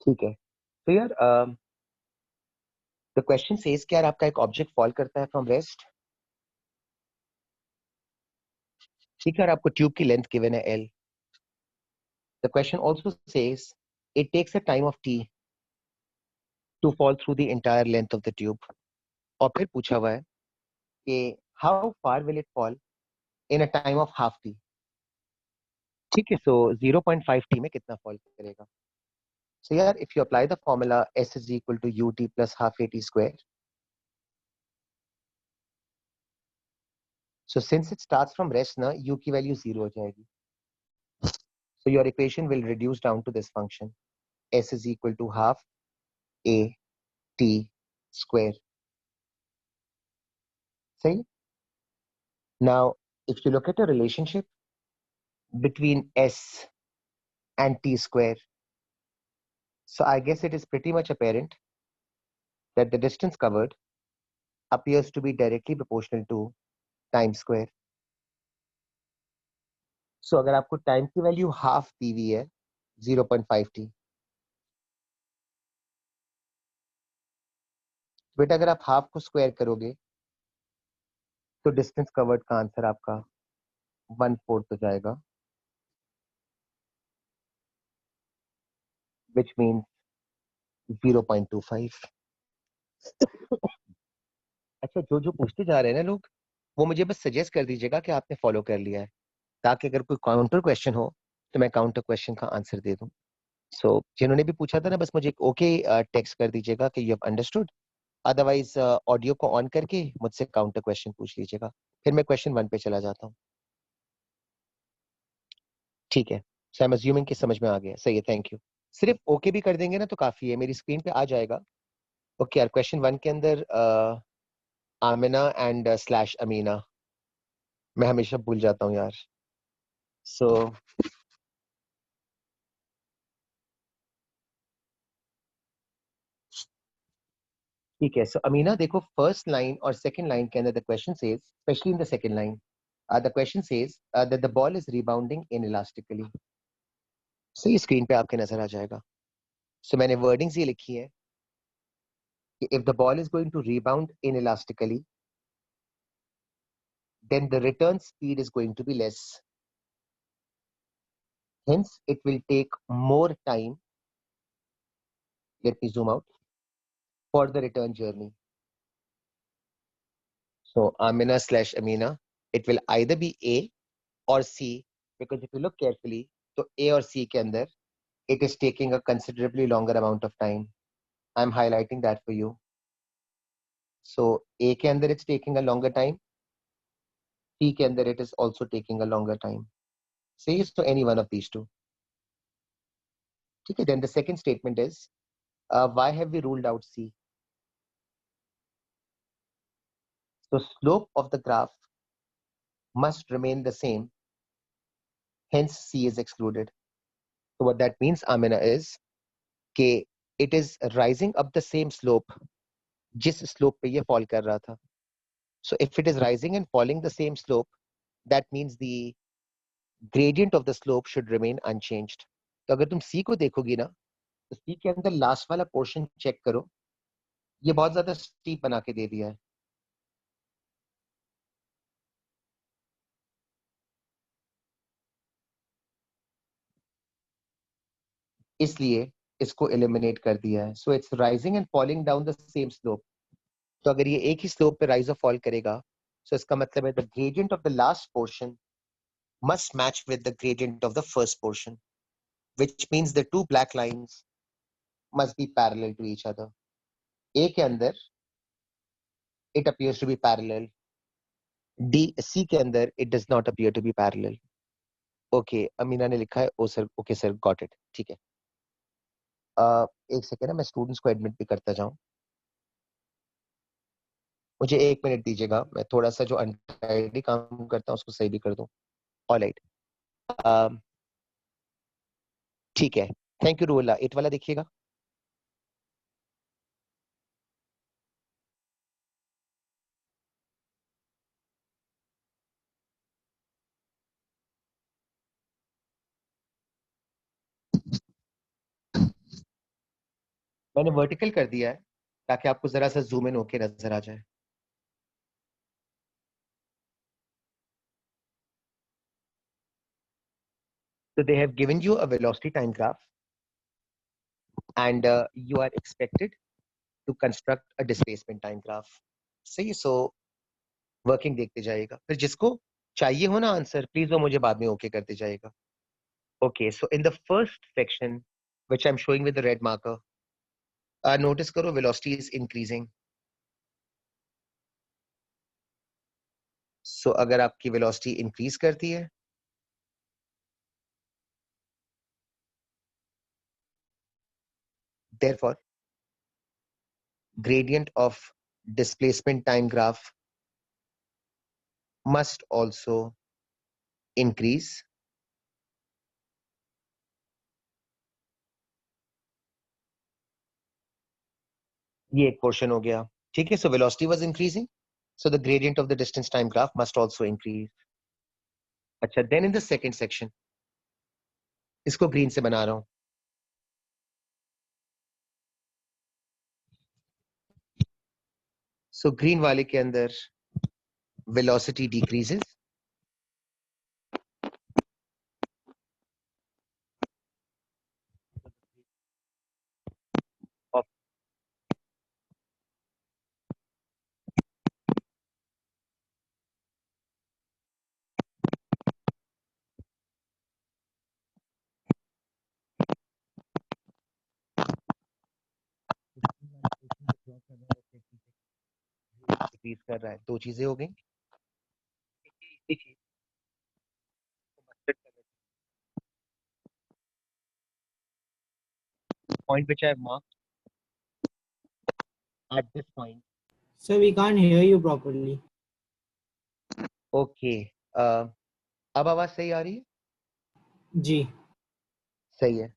ठीक है, तो यार द क्वेश्चन सेज कि यार आपका एक ऑब्जेक्ट फॉल करता है फ्रॉम रेस्ट। ठीक है, और आपको ट्यूब की लेंथ गिवन है L. The question also says it takes a time of T to fall through the entire length of the tube. और फिर पूछा हुआ है कि how far will it fall in a time of half T. ठीक है, सो 0.5 T में कितना फॉल करेगा। सो यार if you apply the formula S is equal to U T plus half A T square, so since it starts from rest na u की value 0 हो जाएगी, so your equation will reduce down to this function s is equal to half a t square. सही। now if you look at a relationship between s and t square, so I guess it is pretty much apparent that the distance covered appears to be directly proportional to time square. so अगर आपको time की value half दी हुई है 0.5 t, बेटा अगर आप half को square करोगे तो डिस्टेंस कवर्ड का आंसर आपका 1/4 हो जाएगा, which means 0.25। अच्छा, जो जो पूछते जा रहे हैं ना लोग, वो मुझे बस सजेस्ट कर दीजिएगा कि आपने फॉलो कर लिया है, ताकि अगर कोई काउंटर क्वेश्चन हो तो मैं काउंटर क्वेश्चन का आंसर दे दूं। सो जिन्होंने भी पूछा था ना, बस मुझे एक ओके टेक्स्ट कर दीजिएगा कि you have understood. Otherwise audio को ऑन करके मुझसे काउंटर क्वेश्चन पूछ लीजिएगा, फिर मैं क्वेश्चन 1 पे चला जाता हूँ। ठीक है, सो आई एम अज्यूमिंग कि समझ में आ गया। सही है, थैंक यू। सिर्फ ओके भी कर देंगे ना तो काफी है, मेरी स्क्रीन पे आ जाएगा। ओके यार, क्वेश्चन 1 के अंदर आमिना एंड स्लैश अमीना, मैं हमेशा भूल जाता हूँ यार। सो ठीक है, सो अमीना देखो, फर्स्ट लाइन और सेकंड लाइन के अंदर the question says, specially in the second line, the question says that the ball is rebounding inelastically. सही, स्क्रीन पे आपके नजर आ जाएगा। सो मैंने वर्डिंग्स ये लिखी है कि if the ball is going to rebound inelastically, then the return speed is going to be less. Hence, it will take more time. Let me zoom out for the return journey. So, Amina slash Amina, it will either be A or C, because if you look carefully, so A or C के अंदर it is taking a considerably longer amount of time. I'm highlighting that for you. So A के अंदर it's taking a longer time, C के अंदर it is also taking a longer time. Say so any one of these two. Okay, then the second statement is, why have we ruled out C? So slope of the graph must remain the same, hence C is excluded. So what that means, Amina, is कि it is rising up the same slope जिस slope पे ये fall कर रहा था. So if it is rising and falling the same slope, that means the gradient of the slope should remain unchanged. तो अगर तुम C को देखोगी ना, तो C के अंदर लास्ट वाला पोर्शन चेक करो, ये बहुत ज्यादा स्टीप बना के दे दिया है। इसलिए इसको एलिमिनेट कर दिया है। So it's rising and falling down the same slope. तो अगर ये एक ही स्लोप पे राइज और फॉल करेगा, सो इसका मतलब है the gradient of the last portion must match with the gradient of the first portion, which means the two black lines must be parallel to each other. A के अंदर it appears to be parallel, D C के अंदर it does not appear to be parallel. Okay, Amina ने लिखा है oh sir, okay sir, got it. ठीक है, एक सेकेंड ना, मैं स्टूडेंट्स को एडमिट भी करता जाऊं, मुझे 1 मिनट दीजिएगा, मैं थोड़ा सा जो अनटाइडी काम करता हूँ उसको सही भी कर दूं। ऑलराइट, ठीक है, थैंक यू रूला। 8 वाला देखिएगा। मैंने वर्टिकल कर दिया है ताकि आपको जरा सा जूम इन होके नजर आ जाए. So they have given you a velocity time graph and you are expected to construct a displacement time graph. सही. सो वर्किंग देखते जाइएगा, फिर जिसको चाहिए हो ना आंसर, प्लीज वो मुझे बाद में ओके करते जाइएगा. Okay, so in the first section which I am showing with the red marker, notice करो वेलोसिटी इज इंक्रीजिंग. सो अगर आपकी वेलोसिटी इंक्रीज करती है, therefore gradient of displacement time graph must also increase. ये एक पोर्शन हो गया. ठीक है, so velocity was increasing, so the gradient of the distance time graph must also increase. अच्छा, then in the second section, इसको ग्रीन से बना रहा हूं. सो ग्रीन वाले के अंदर velocity decreases of decrease कर रहा है. दो चीजें हो गई. Point which I have marked at this point. Sir, we can't hear you properly. Okay. अब आवाज सही आ रही है? जी. सही है.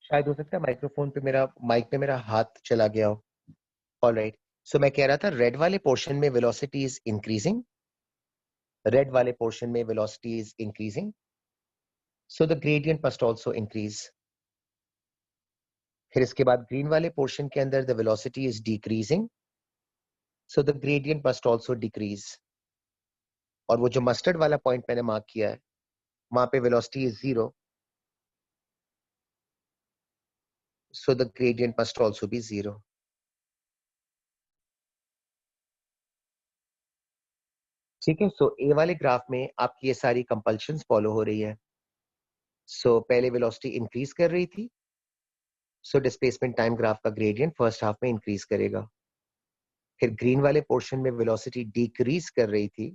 शायद हो सकता है माइक्रोफोन पे मेरा, माइक पे मेरा हाथ चला गया हो. ऑलराइट, सो मैं कह रहा था रेड वाले पोर्शन में वेलोसिटी इज इंक्रीजिंग. रेड वाले पोर्शन में velocity is increasing, so the gradient must also increase. फिर इसके बाद ग्रीन वाले पोर्शन के अंदर the velocity is decreasing, so the gradient must also decrease. और वो जो मस्टर्ड वाला पॉइंट मैंने मार्क किया है, वहां पे velocity is 0, so the gradient must also be 0. ठीक है, सो ए वाले ग्राफ में आपकी ये सारी कंपल्शंस फॉलो हो रही है. सो पहले वेलोसिटी इंक्रीज कर रही थी, सो डिस्प्लेसमेंट टाइम ग्राफ का ग्रेडियंट फर्स्ट हाफ में इंक्रीज करेगा. फिर ग्रीन वाले पोर्शन में वेलोसिटी डिक्रीज कर रही थी,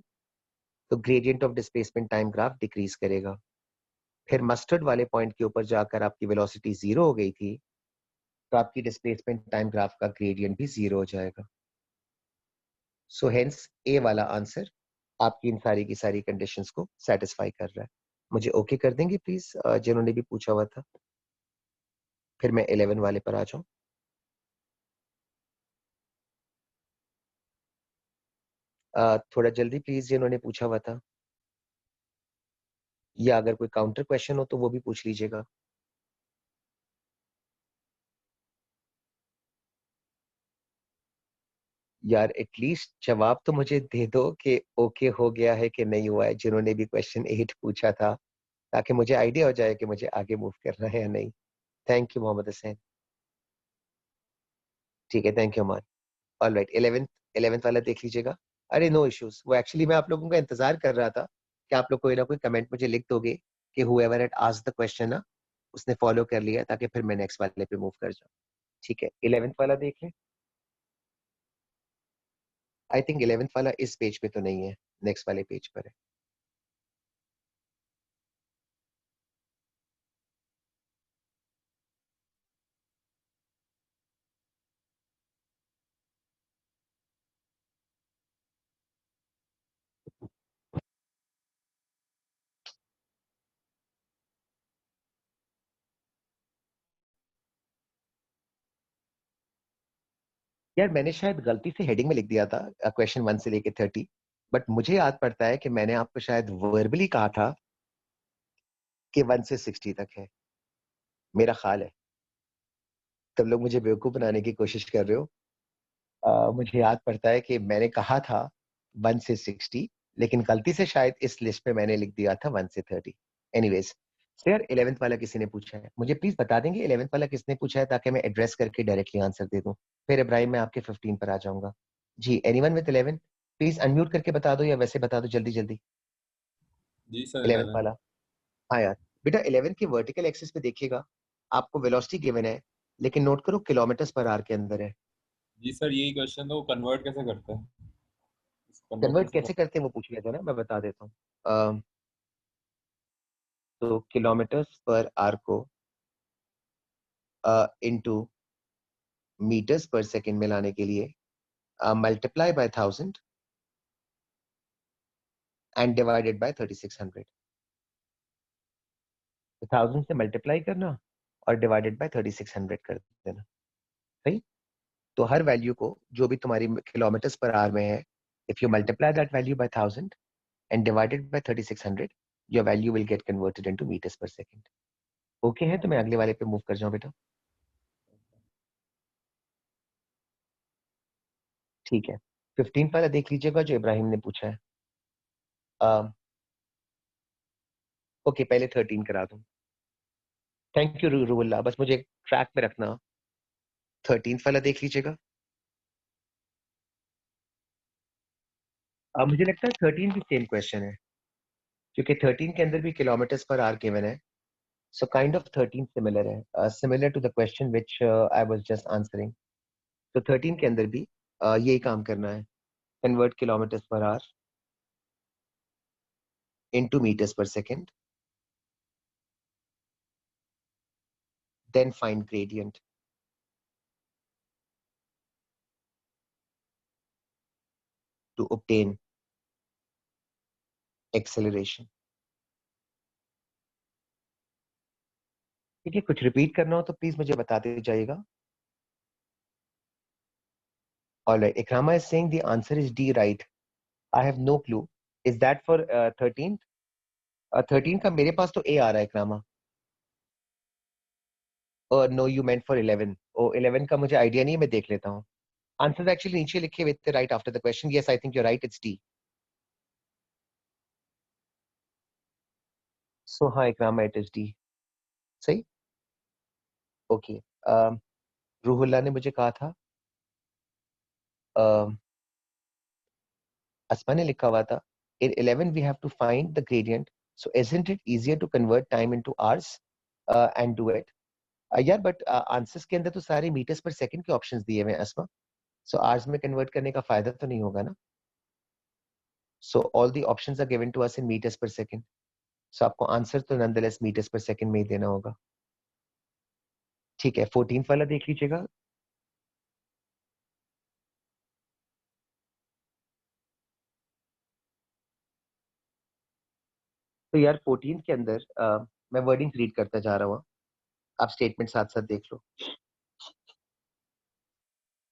तो gradient of displacement time graph decrease करेगा. फिर मस्टर्ड वाले पॉइंट के ऊपर जाकर आपकी वेलोसिटी 0 हो गई थी, तो आपकी डिस्प्लेसमेंट टाइम ग्राफ का ग्रेडियंट भी 0 हो जाएगा. सो हेंस ए वाला आंसर आपकी इन सारी की सारी कंडीशंस को सेटिस्फाई कर रहा है. मुझे ओके कर देंगे प्लीज, जिन्होंने भी पूछा हुआ था. फिर मैं 11 वाले पर आ जाऊं. थोड़ा जल्दी प्लीज, जिन्होंने पूछा हुआ था, या अगर कोई काउंटर क्वेश्चन हो तो वो भी पूछ लीजिएगा. यार एटलीस्ट जवाब तो मुझे दे दो कि ओके हो गया है कि नहीं हुआ है, जिन्होंने भी क्वेश्चन 8 पूछा था, ताकि मुझे आइडिया हो जाए कि मुझे आगे मूव करना है या नहीं. Thank you Mohammad Hussain. ठीक है, thank you Aman. Alright, 11th वाला देख लीजिएगा. अरे नो इश्यूज, वो एक्चुअली मैं आप लोगों का इंतजार कर रहा था कि आप लोग कोई ना कोई कमेंट मुझे लिख दोगे कि whoever had asked the question ना, उसने फॉलो कर लिया, ताकि फिर मैं नेक्स्ट वाले पे मूव कर जाऊं. ठीक है, 11th वाला देख लें. आई थिंक 11th वाला इस पेज पे तो नहीं है, नेक्स्ट वाले पेज पर है. यार मैंने शायद गलती से हेडिंग में लिख दिया था क्वेश्चन 1 से लेके 30, बट मुझे याद पड़ता है कि मैंने आपको शायद वर्बली कहा था कि 1 से 60 तक है, मेरा ख्याल है. तुम लोग मुझे बेवकूफ बनाने की कोशिश कर रहे हो। मुझे याद पड़ता है कि मैंने कहा था 1 से 60, लेकिन गलती से शायद इस लिस्ट में मैंने लिख दिया था 1 से 30। एनीवेज, तो यार 11th वाला किसी ने पूछा है, मुझे प्लीज बता देंगे 11th वाला किसने पूछा है, ताकि मैं एड्रेस करके डायरेक्टली आंसर दे दूं। फिर इब्राहिम मैं आपके 15 पर आ जाऊंगा। जी, एनीवन विद 11, प्लीज अनम्यूट करके बता दो या वैसे बता दो जल्दी जल्दी। जी सर 11th 11। वाला। हाँ यार बेटा, 11th की वर्टिकल एक्सिस पे देखिएगा, आपको वेलोसिटी गिवन है, लेकिन नोट करो किलोमीटर पर आवर के अंदर है। जी सर यही क्वेश्चन था, वो कन्वर्ट कैसे करते हैं, कन्वर्ट कन्वर्ट कैसे कैसे करते करते हैं वो पूछ लिया था ना, मैं बता देता हूँ। तो किलोमीटर्स पर आवर को इनटू मीटर्स पर सेकंड में लाने के लिए multiply by 1000 and divided by 3600। 1000 से मल्टीप्लाई करना और डिवाइडेड बाय 3600 कर देना। सही। तो हर वैल्यू को, जो भी तुम्हारी किलोमीटर्स पर आवर में है, if you multiply that value by 1000 and divided by 3600, your value will get converted into meters per second. Okay है, तो मैं अगले वाले पे मूव कर जाऊं बेटा। ठीक है, 15 वाला देख लीजिएगा जो इब्राहिम ने पूछा है। ओके, पहले 13 करा दूं। थैंक यू रूबुल्ला, बस मुझे ट्रैक पे रखना। 13 वाला देख लीजिएगा। मुझे लगता है 13 भी सेम क्वेश्चन है, क्योंकि 13 के अंदर भी किलोमीटर्स पर आवर गिवन है। सो काइंड ऑफ 13 सिमिलर है, similar to the question which I was just answering. तो 13 के अंदर भी यही काम करना है, convert kilometres per hour into meters per second, then find gradient to obtain acceleration। ठीक है, कुछ रिपीट करना हो तो प्लीज मुझे बताते जाइएगा। Alright, Ikrama is saying the answer is D, right? I have no clue. Is that for 13th? 13 का मेरे पास तो A आ रहा है इकरामा। और no, you meant for 11। ओ 11 का मुझे आइडिया नहीं है, मैं देख लेता हूँ। आंसर एक्चुअली नीचे लिखे हुए थे right after the question. Yes, I think you're right, it's D. So हाँ इकरामा, it is D। सही। ओके, रूहुल्ला ने मुझे कहा था, असमा ने लिखा हुआ था, in 11 we have to find the gradient, so isn't it easier to convert time into hours and do it? यार बट आंसर्स के अंदर तो सारे मीटर्स पर सेकंड के ऑप्शंस दिए हुए हैं असमा, सो आवर्स में कन्वर्ट करने का फायदा तो नहीं होगा ना। So all the options are given to us in metres per second, so आपको आंसर तो नॉनदलेस मीटर्स पर सेकंड में ही देना होगा। ठीक है, 14th वाला देख लीजिएगा। तो यार 14th के अंदर मैं वर्डिंग रीड करता जा रहा हूँ, आप स्टेटमेंट साथ साथ देख लो।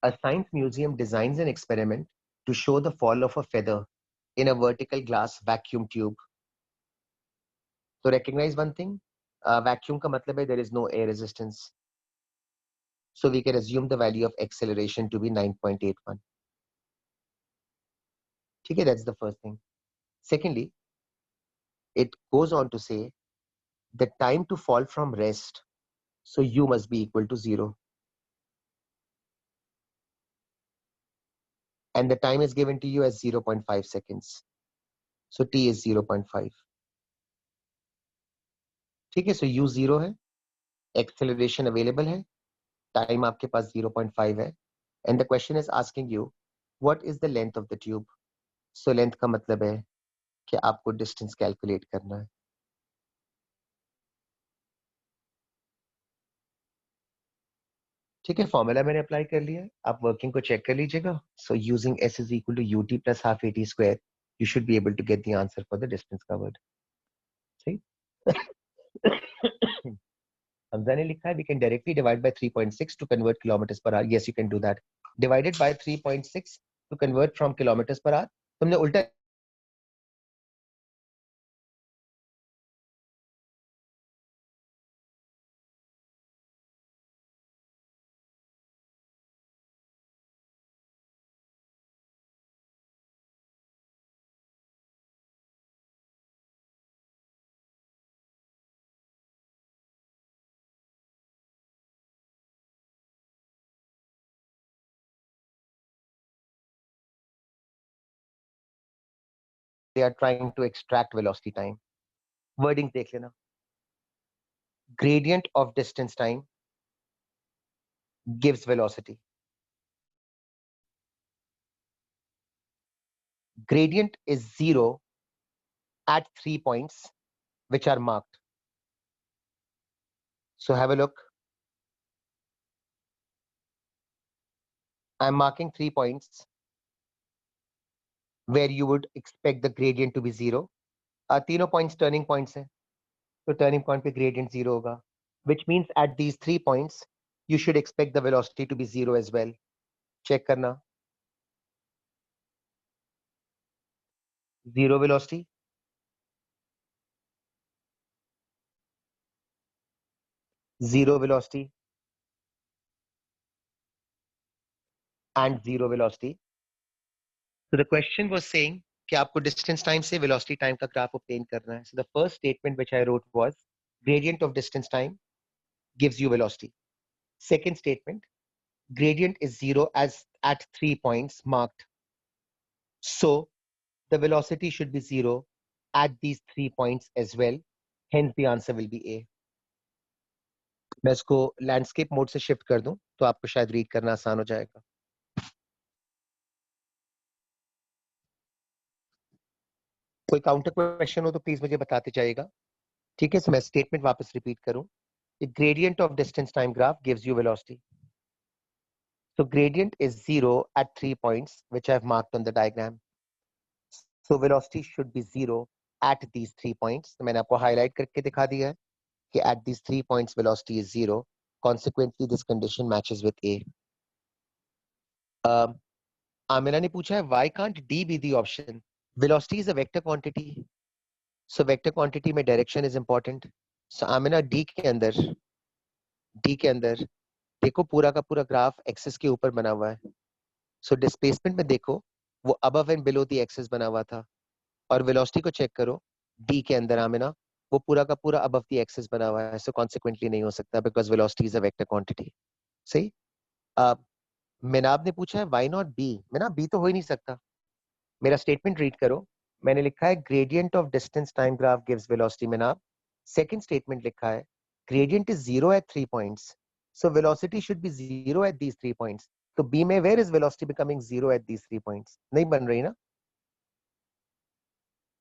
A science museum designs an experiment to show the fall of a feather in a vertical glass vacuum tube. So recognize one thing, vacuum का मतलब है there is no air resistance. So we can assume the value of acceleration to be 9.81. ठीक है, that's the first thing. Secondly, it goes on to say the time to fall from rest, so u must be equal to 0. And the time is given to you as 0.5 seconds. So t is 0.5. ठीक है, so u 0 है, acceleration available है, time आपके पास 0.5 है, and the question is asking you what is the length of the tube. So length का मतलब है कि आपको डिस्टेंस कैलकुलेट करना है। ठीक है, फॉर्मूला मैंने अप्लाई कर लिया है, आप वर्किंग को चेक कर लीजिएगा। So using S is equal to U T plus half A T square, you should be able to get the answer for the distance covered. सही। हमजा ने लिखा है we can directly divide by 3.6 to convert kilometres per hour. Yes, you can do that. Divided by 3.6 to convert from kilometres per hour. तुमने उल्टा they are trying to extract velocity time. Wording देख लेना. Gradient of distance time gives velocity. Gradient is 0 at 3 points which are marked. So have a look. I'm marking 3 points where you would expect the gradient to be 0. तीनों points turning points हैं. So turning point पे gradient 0 होगा. Which means at these 3 points, you should expect the velocity to be 0 as well. Check करना. 0 velocity. Zero velocity. And 0 velocity. So the question was saying कि आपको distance time से velocity time का graph obtain करना है. So the first statement which I wrote was gradient of distance time gives you velocity. Second statement, gradient is 0 as at 3 points marked. So the velocity should be 0 at these 3 points as well. Hence the answer will be A. मैं इसको landscape mode से shift कर दूं तो आपको शायद read करना आसान हो जाएगा. कोई काउंटर क्वेश्चन हो तो प्लीज मुझे बताते जाइएगा. ठीक है, so मैं स्टेटमेंट वापस रिपीट करूं. The gradient of distance time graph gives you velocity. So gradient is 0 at 3 points which I've marked on the diagram. So velocity should be 0 at these 3 points. तो मैंने आपको हाईलाइट करके दिखा दिया है कि at these 3 points velocity is 0. Consequently this condition matches with A. Amina ने पूछा है why can't D be the option? Velocity is a vector quantity. So vector quantity में direction is important. So Amina D के अंदर देखो पूरा का पूरा ग्राफ एक्सिस के ऊपर बना हुआ है. सो डिस्प्लेसमेंट में देखो वो above and below the axis बना हुआ था. और वेलोसिटी को चेक करो डी के अंदर आमिना वो पूरा का पूरा अबव द एक्सिस बना हुआ है. सो कॉन्सिक्वेंटली नहीं हो सकता because velocity is a vector quantity. सही. मिनाब ने पूछा है व्हाई नॉट बी. मिनाब बी तो हो ही नहीं सकता. मेरा स्टेटमेंट रीड करो. मैंने लिखा है gradient of distance time graph gives velocity. Minab second statement लिखा है gradient is 0 at 3 points. So velocity should be 0 at these 3 points. तो B में where is velocity becoming 0 at these 3 points? नहीं बन रही ना.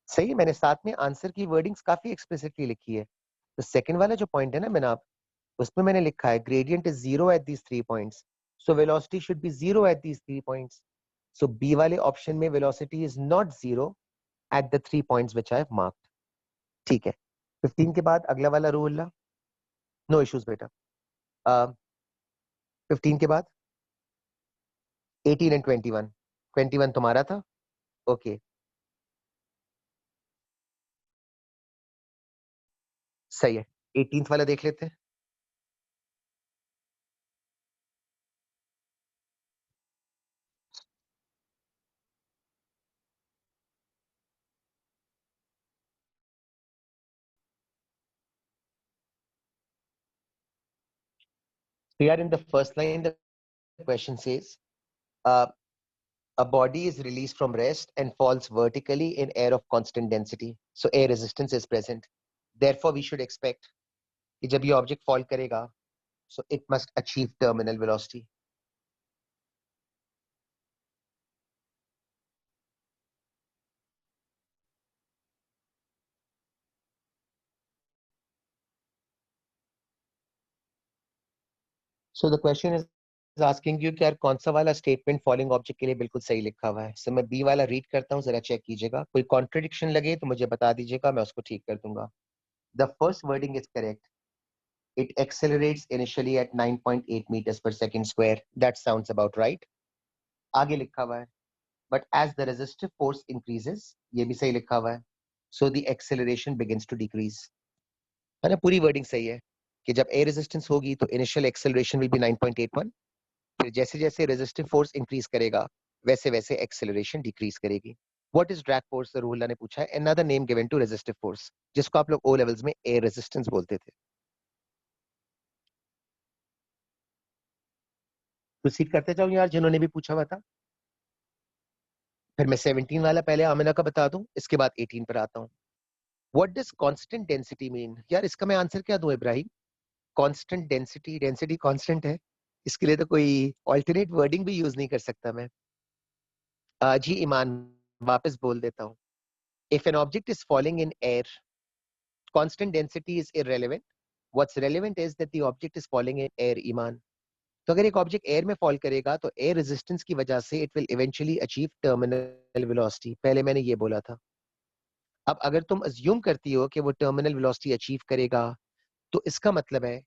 सही. मैंने साथ में आंसर की वर्डिंग्स काफी एक्सप्लिसिटली लिखी है. तो सेकंड वाला जो पॉइंट है ना मैंने आप उसमें मैंने लिखा है gradient is 0 at these 3 points. So velocity should be 0 at these 3 points. So B वाले ऑप्शन में velocity is not 0 at the 3 points which I have marked. ठीक है. 15 के बाद अगला वाला रूल. नो इश्यूज बेटा. 15 के बाद 18 and 21. 21 तुम्हारा था. ओके. सही है. 18th वाला देख लेते हैं. We are in the first line. The question says a body is released from rest and falls vertically in air of constant density. So air resistance is present. Therefore we should expect कि जब ये object fall करेगा so it must achieve terminal velocity. So the question is asking you कि यार कौन सा वाला statement falling object के लिए बिल्कुल सही लिखा हुआ है. So मैं बी वाला रीड करता हूँ, जरा चेक कीजिएगा. कोई कॉन्ट्रडिक्शन लगे तो मुझे बता दीजिएगा, मैं उसको ठीक कर दूंगा. The first wording is correct. It accelerates initially at 9.8 meters per second square. That sounds about right. आगे लिखा हुआ है but as the resistive force increases, ये भी सही लिखा हुआ है. So the acceleration begins to decrease. है ना. पूरी वर्डिंग सही है कि जब एयर रेजिस्टेंस होगी तो इनिशियल एक्सेलरेशन विल बी 9.81. फिर जैसे जैसे रेजिस्टिव फोर्स इंक्रीज करेगा वैसे वैसे एक्सेलरेशन डिक्रीज करेगी. What is drag force? Rula ने पूछा है. Another name given to resistive force जिसको आप लोग ओ लेवल्स में एयर रेजिस्टेंस बोलते थे. प्रोसीड करते जाओ यार जिन्होंने भी पूछा हुआ था. फिर मैं 17 वाला पहले आमिना का बता दूं, इसके बाद 18 पर आता हूं. What does constant density mean? यार इसका मैं आंसर क्या दूं Ibrahim? Constant density, density constant है, इसके लिए तो कोई ऑल्टरनेट वर्डिंग भी यूज नहीं कर सकता मैं. जी ईमान, वापस बोल देता हूँ. If an object is falling in air, constant density is irrelevant. What's relevant is that the object is falling in air, ईमान. तो अगर एक ऑब्जेक्ट एयर में फॉल करेगा तो एयर रेजिस्टेंस की वजह से it will eventually achieve terminal velocity. पहले मैंने ये बोला था. अब अगर तुम अज्यूम करती हो कि वो टर्मिनल वेलोसिटी अचीव करेगा, तो इसका मतलब है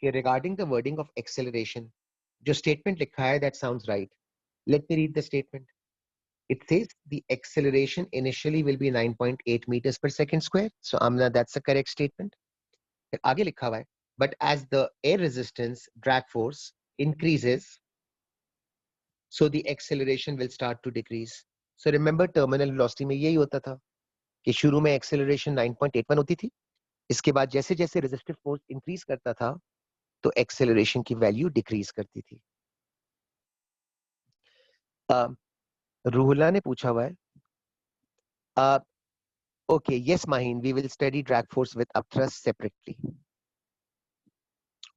कि regarding the wording of acceleration जो स्टेटमेंट लिखा है, that sounds right. Let me read the statement. It says the acceleration initially will be 9.8 meters per second square. So Amna, that's the correct statement. फिर आगे लिखा हुआ है, but as the air resistance drag force increases, so the acceleration will start to decrease. So remember terminal velocity में यही होता था कि शुरू में acceleration 9.81 होती थी, इसके बाद जैसे जैसे resistive force increase करता था तो acceleration की value decrease करती थी. रूहला ने पूछा हुआ है, okay, yes Mahin, we will study drag force with upthrust separately.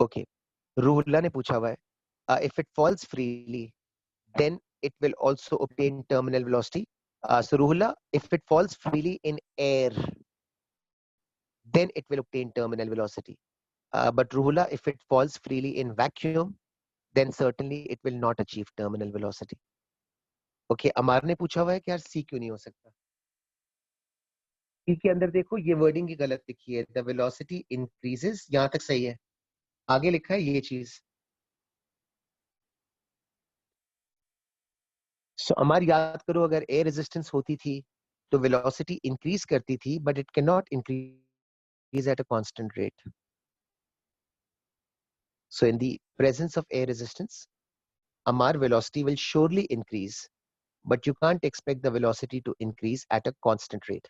Okay, रूहला ने पूछा हुआ है, if it falls freely, then it will also obtain terminal velocity. So Ruhula, if it falls freely in air, then it will obtain terminal velocity. But Ruhula, if it falls freely in vacuum, then certainly it will not achieve terminal velocity. Okay, अमार ने पूछा हुआ है कि यार C क्यों नहीं हो सकता? C के अंदर देखो ये वर्डिंग ही गलत लिखी है. The velocity increases, यहाँ तक सही है. आगे लिखा है ये चीज. So अमार याद करो, अगर एयर रेजिस्टेंस होती थी तो वेलोसिटी इंक्रीज करती थी, but it can not increase at a constant rate. So in the presence of air resistance, Amar velocity will surely increase, but you can't expect the velocity to increase at a constant rate.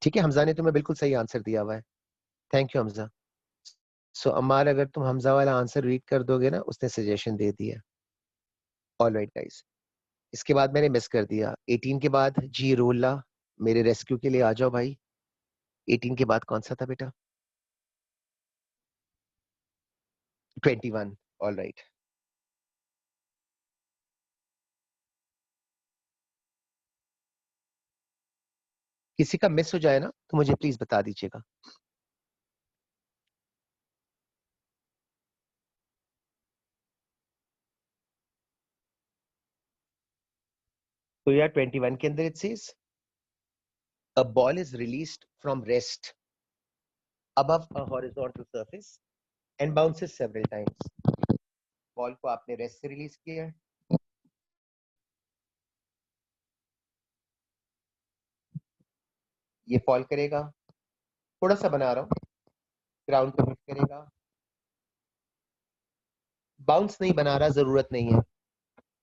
ठीक है, हमजा ने तुम्हें बिल्कुल सही answer दिया हुआ है. Thank you Hamza. So Ammar, अगर तुम हमजा वाला आंसर रीड कर दोगे ना, उसने सजेशन दे दिया. ऑलराइट गाइस, इसके बाद मैंने मिस कर दिया 18 के बाद. जी रोला, मेरे रेस्क्यू के लिए आ जाओ भाई. 18 के बाद कौन सा था बेटा? 21. ऑलराइट. किसी का मिस हो जाए ना तो मुझे प्लीज बता दीजिएगा. तो यार 21 के अंदर it says a ball is released from rest above a horizontal surface and bounces several times. Ball को आपने रेस्ट से रिलीज किया है, ये फॉल करेगा, थोड़ा सा बना रहा हूं, ग्राउंड पे हिट करेगा, बाउंस नहीं बना रहा, जरूरत नहीं है,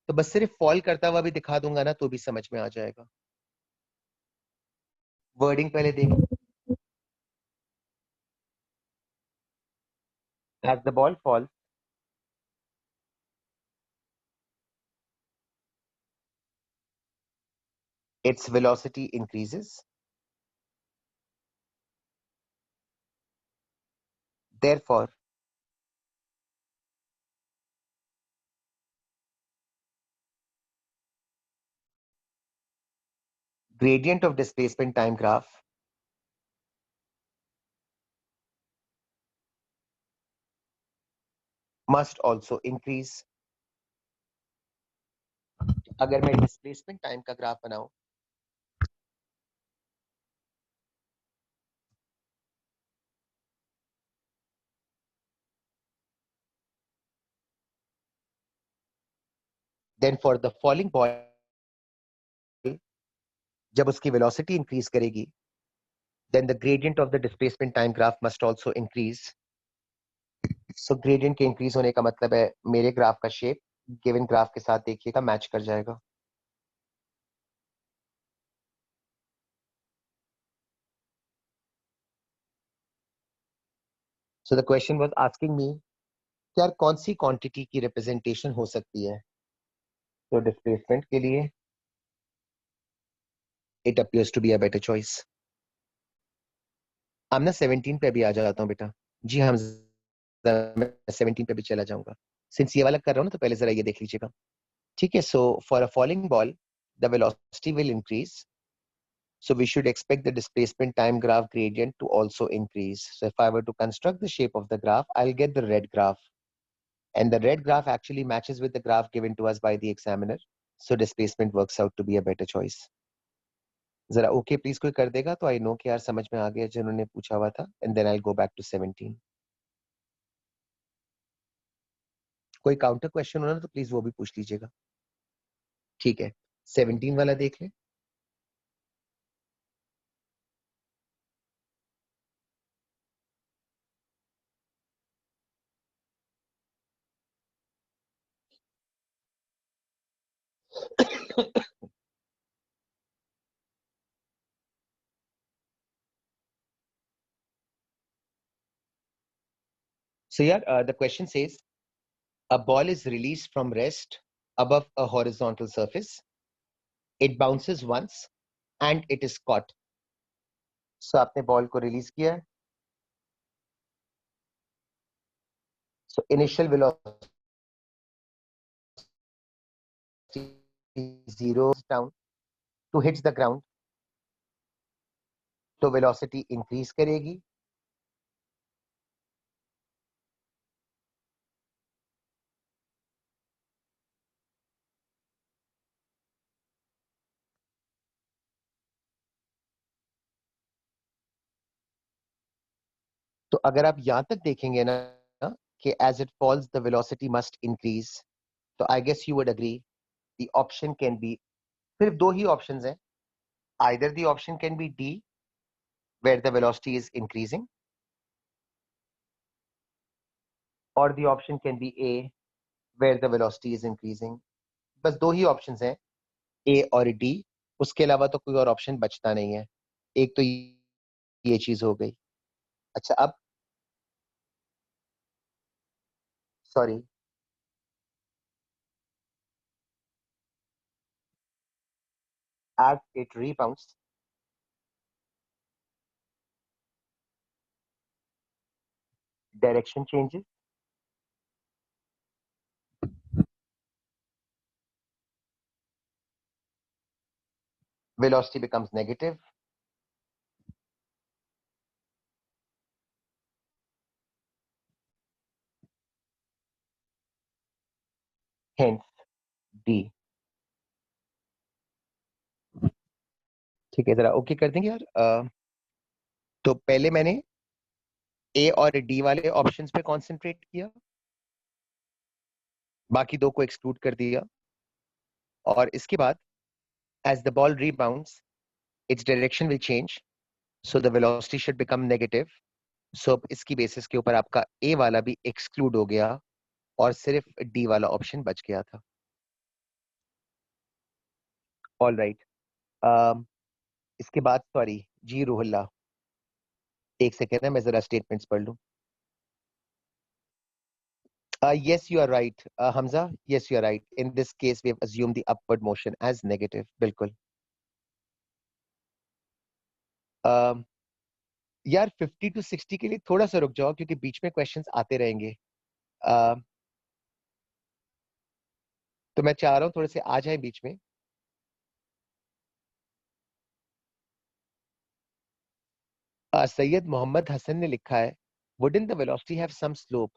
तो बस सिर्फ फॉल करता हुआ भी दिखा दूंगा ना तो भी समझ में आ जाएगा. वर्डिंग पहले देखो. as the ball falls, its velocity increases, therefore gradient of displacement time graph must also increase. अगर मैं डिस्प्लेसमेंट टाइम का ग्राफ बनाऊं, then for the falling ball, जब उसकी velocity increase करेगी, then the gradient of the displacement time graph must also increase. So gradient के increase होने का मतलब है मेरे ग्राफ का शेप गिवन ग्राफ के साथ देखिएगा मैच कर जाएगा. So the question was asking me कि यार कौन सी क्वांटिटी की रिप्रेजेंटेशन हो सकती है तो डिस्प्लेसमेंट के लिए It appears to be a better choice. I'm ना 17 पे भी आ जाता हूँ बेटा. जी हम 17 पे भी चला जाऊंगा. Since ये वाला कर रहा हूँ ना तो पहले जरा ये देख लीजिएगा. ठीक है. So for a falling ball, the velocity will increase. So we should expect the displacement time graph gradient to also increase. So if I were to construct the shape of the graph, I'll get the red graph. And the red graph actually matches with the graph given to us by the examiner. So displacement works out to be a better choice. जरा okay please कोई कर देगा तो I know कि यार समझ में आ गया जिन्होंने पूछा हुआ था. And then I go back to 17. कोई काउंटर क्वेश्चन हो ना तो प्लीज वो भी पूछ लीजिएगा. ठीक है. 17 वाला देख ले. So yeah, the question says a ball is released from rest above a horizontal surface. It bounces once and it is caught. So आपने बॉल को रिलीज किया है. So initial velocity 0 down to hits the ground. तो velocity increase करेगी. तो अगर आप यहां तक देखेंगे ना कि as it falls the velocity must increase, तो I guess you would agree the option can be, सिर्फ दो ही options हैं. Either the option can be D where the velocity is increasing, or the option can be A where the velocity is increasing. बस दो ही options हैं, A और D. उसके अलावा तो कोई और option बचता नहीं है. एक तो ये चीज हो गई. अच्छा अब sorry as it rebounds, direction changes. Velocity becomes negative. Hence D. ठीक है. जरा ओके कर देंगे यार. तो पहले मैंने ए और डी वाले ऑप्शंस पे कंसंट्रेट किया, बाकी दो को एक्सक्लूड कर दिया. और इसके बाद as the ball rebounds its direction will change, so the velocity should become negative. So अब इसकी बेसिस के ऊपर आपका ए वाला भी एक्सक्लूड हो गया और सिर्फ डी वाला ऑप्शन बच गया था. All right. इसके बाद सॉरी जी रूहुल्ला, एक सेकेंड है मैं जरा स्टेटमेंट्स पढ़ लूं. Yes, you are right, Hamza. Yes, you are right. In this case, we have assumed the upward motion as negative. बिल्कुल. यार 50 to 60 के लिए थोड़ा सा रुक जाओ क्योंकि बीच में क्वेश्चंस आते रहेंगे. तो मैं चाह रहा हूँ थोड़े से आ जाए बीच में. सैयद मोहम्मद हसन ने लिखा है wouldn't the velocity have some slope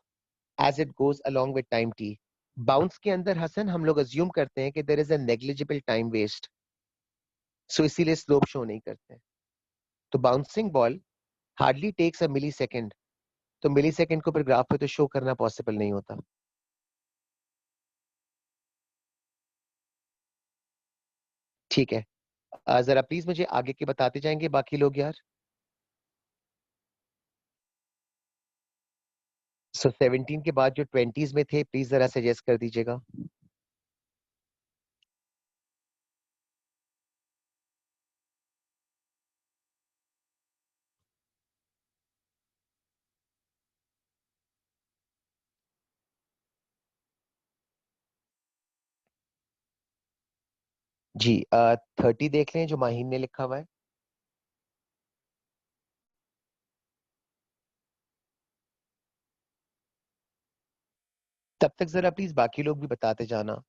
as it goes along with time t. Bounce के अंदर हसन हम लोग अज्यूम करते हैं कि there is a negligible time waste, so इसीलिए स्लोप शो नहीं करते हैं. तो bouncing ball hardly takes a millisecond, तो मिली सेकेंड को फिर ग्राफ पे तो शो करना पॉसिबल नहीं होता. ठीक है. जरा प्लीज मुझे आगे के बताते जाएंगे बाकी लोग यार. सो 17 के बाद जो 20s में थे प्लीज जरा सजेस्ट कर दीजिएगा. जी 30 देख लें जो माहिन ने लिखा हुआ है। तब तक जरा प्लीज बाकी लोग भी बताते जाना।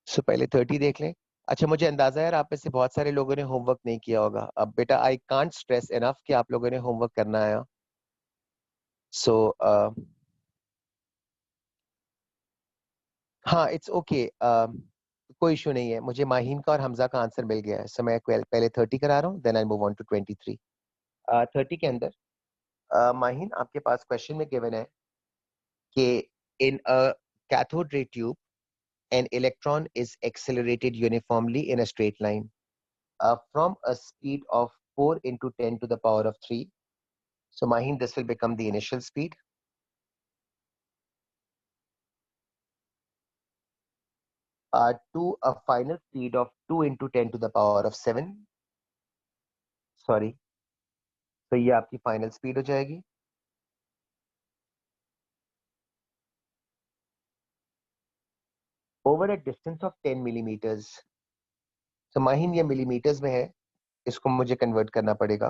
सो पहले 30 देख लें। अच्छा मुझे अंदाजा है यार आप में से बहुत सारे लोगों ने होमवर्क नहीं किया होगा। अब बेटा आई कांट स्ट्रेस इनफ कि आप लोगों ने होमवर्क करना है। सो हाँ इट्स ओके कोई इशू नहीं है। मुझे माहीन का और हमजा का आंसर मिल गया है। सो मैं पहले 30 करा रहा हूँ, then I move on to 23। 30 के अंदर माहीन आपके पास क्वेश्चन में गिवन है कि in a cathode ray tube an electron is accelerated uniformly in a straight line from a speed of 4 into 10 to the power of 3. So Mahin, this will become the initial speed. To a final speed of 2 into 10 to the power of 7. Sorry. So ये आपकी final speed हो जाएगी. Over a distance of 10 millimeters. So Mahin ये millimeters में है. इसको मुझे convert करना पड़ेगा.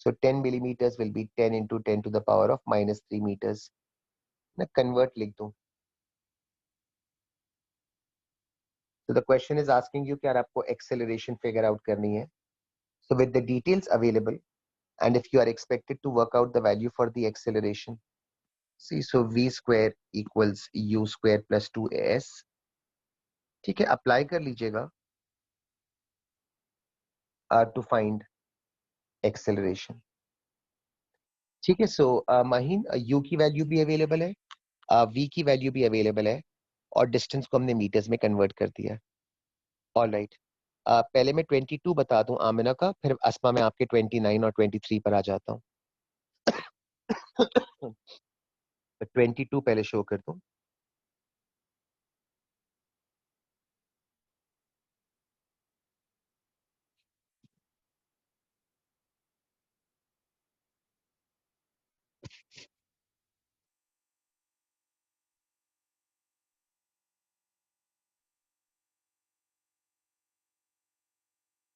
So 10 millimeters will be 10 into 10 to the power of minus 3 meters. मैं convert लिख दूं. So the question is asking you कि यार आपको acceleration figure out करनी है. So with the details available, and if you are expected to work out the value for the acceleration, see, so v square equals u square plus 2as. ठीक है, apply कर लीजिएगा to find acceleration. ठीक है, सो Maheen u की value भी available है, v की वैल्यू भी अवेलेबल है, और डिस्टेंस को हमने मीटर्स में कन्वर्ट कर दिया है. ऑल राइट, पहले मैं 22 बता दूं आमिना का, फिर अस्मा में आपके 29 और 23 पर आ जाता हूँ. 22 पहले शो कर दूं.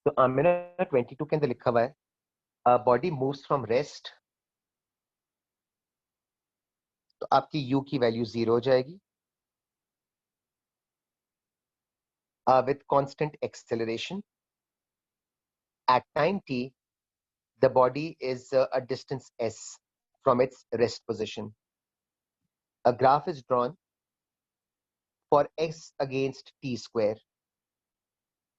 तो आमिना 22 के अंदर लिखा हुआ है बॉडी मूव्स फ्रॉम रेस्ट. तो आपकी u की वैल्यू 0 हो जाएगी with constant acceleration. At time t, the body is a distance s from its rest position. A graph is drawn for s against t square.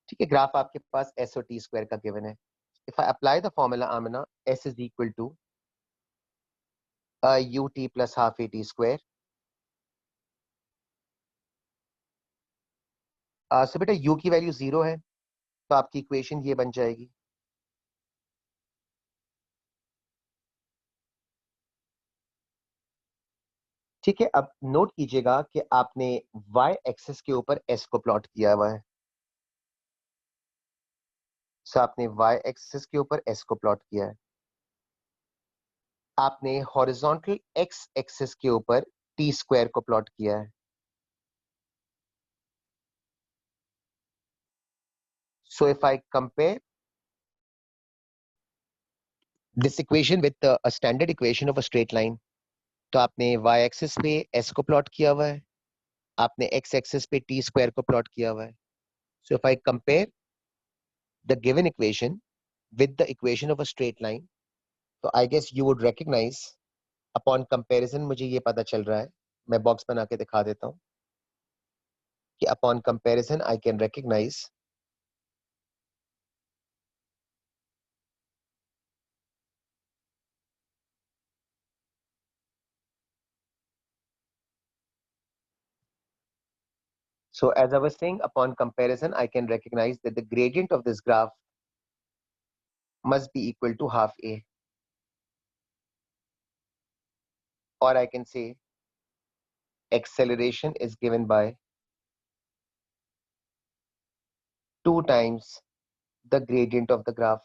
ठीक है, graph आपके पास s और t square का given है. If I apply the formula, Amina, s is equal to ut plus half at square. So बेटा u की value 0 है, तो आपकी इक्वेशन ये बन जाएगी. ठीक है, अब नोट कीजिएगा कि आपने y एक्सिस के ऊपर s को प्लॉट किया हुआ है. सो आपने y एक्सिस के ऊपर s को प्लॉट किया है. आपने हॉरिजॉन्टल x एक्सिस के ऊपर t स्क्वायर को प्लॉट किया है. So if I compare this equation with a standard equation of a straight line, तो आपने y एक्सिस पे s को प्लॉट किया हुआ है, आपने x एक्सिस पे t स्क्वायर को प्लॉट किया हुआ है. So if I compare the given equation with the equation of a straight line, तो I guess you would recognize upon comparison. मुझे ये पता चल रहा है, मैं बॉक्स बना के दिखा देता हूं कि upon comparison I can recognise So as I was saying, upon comparison, I can recognize that the gradient of this graph must be equal to half a. Or I can say acceleration is given by 2 times the gradient of the graph.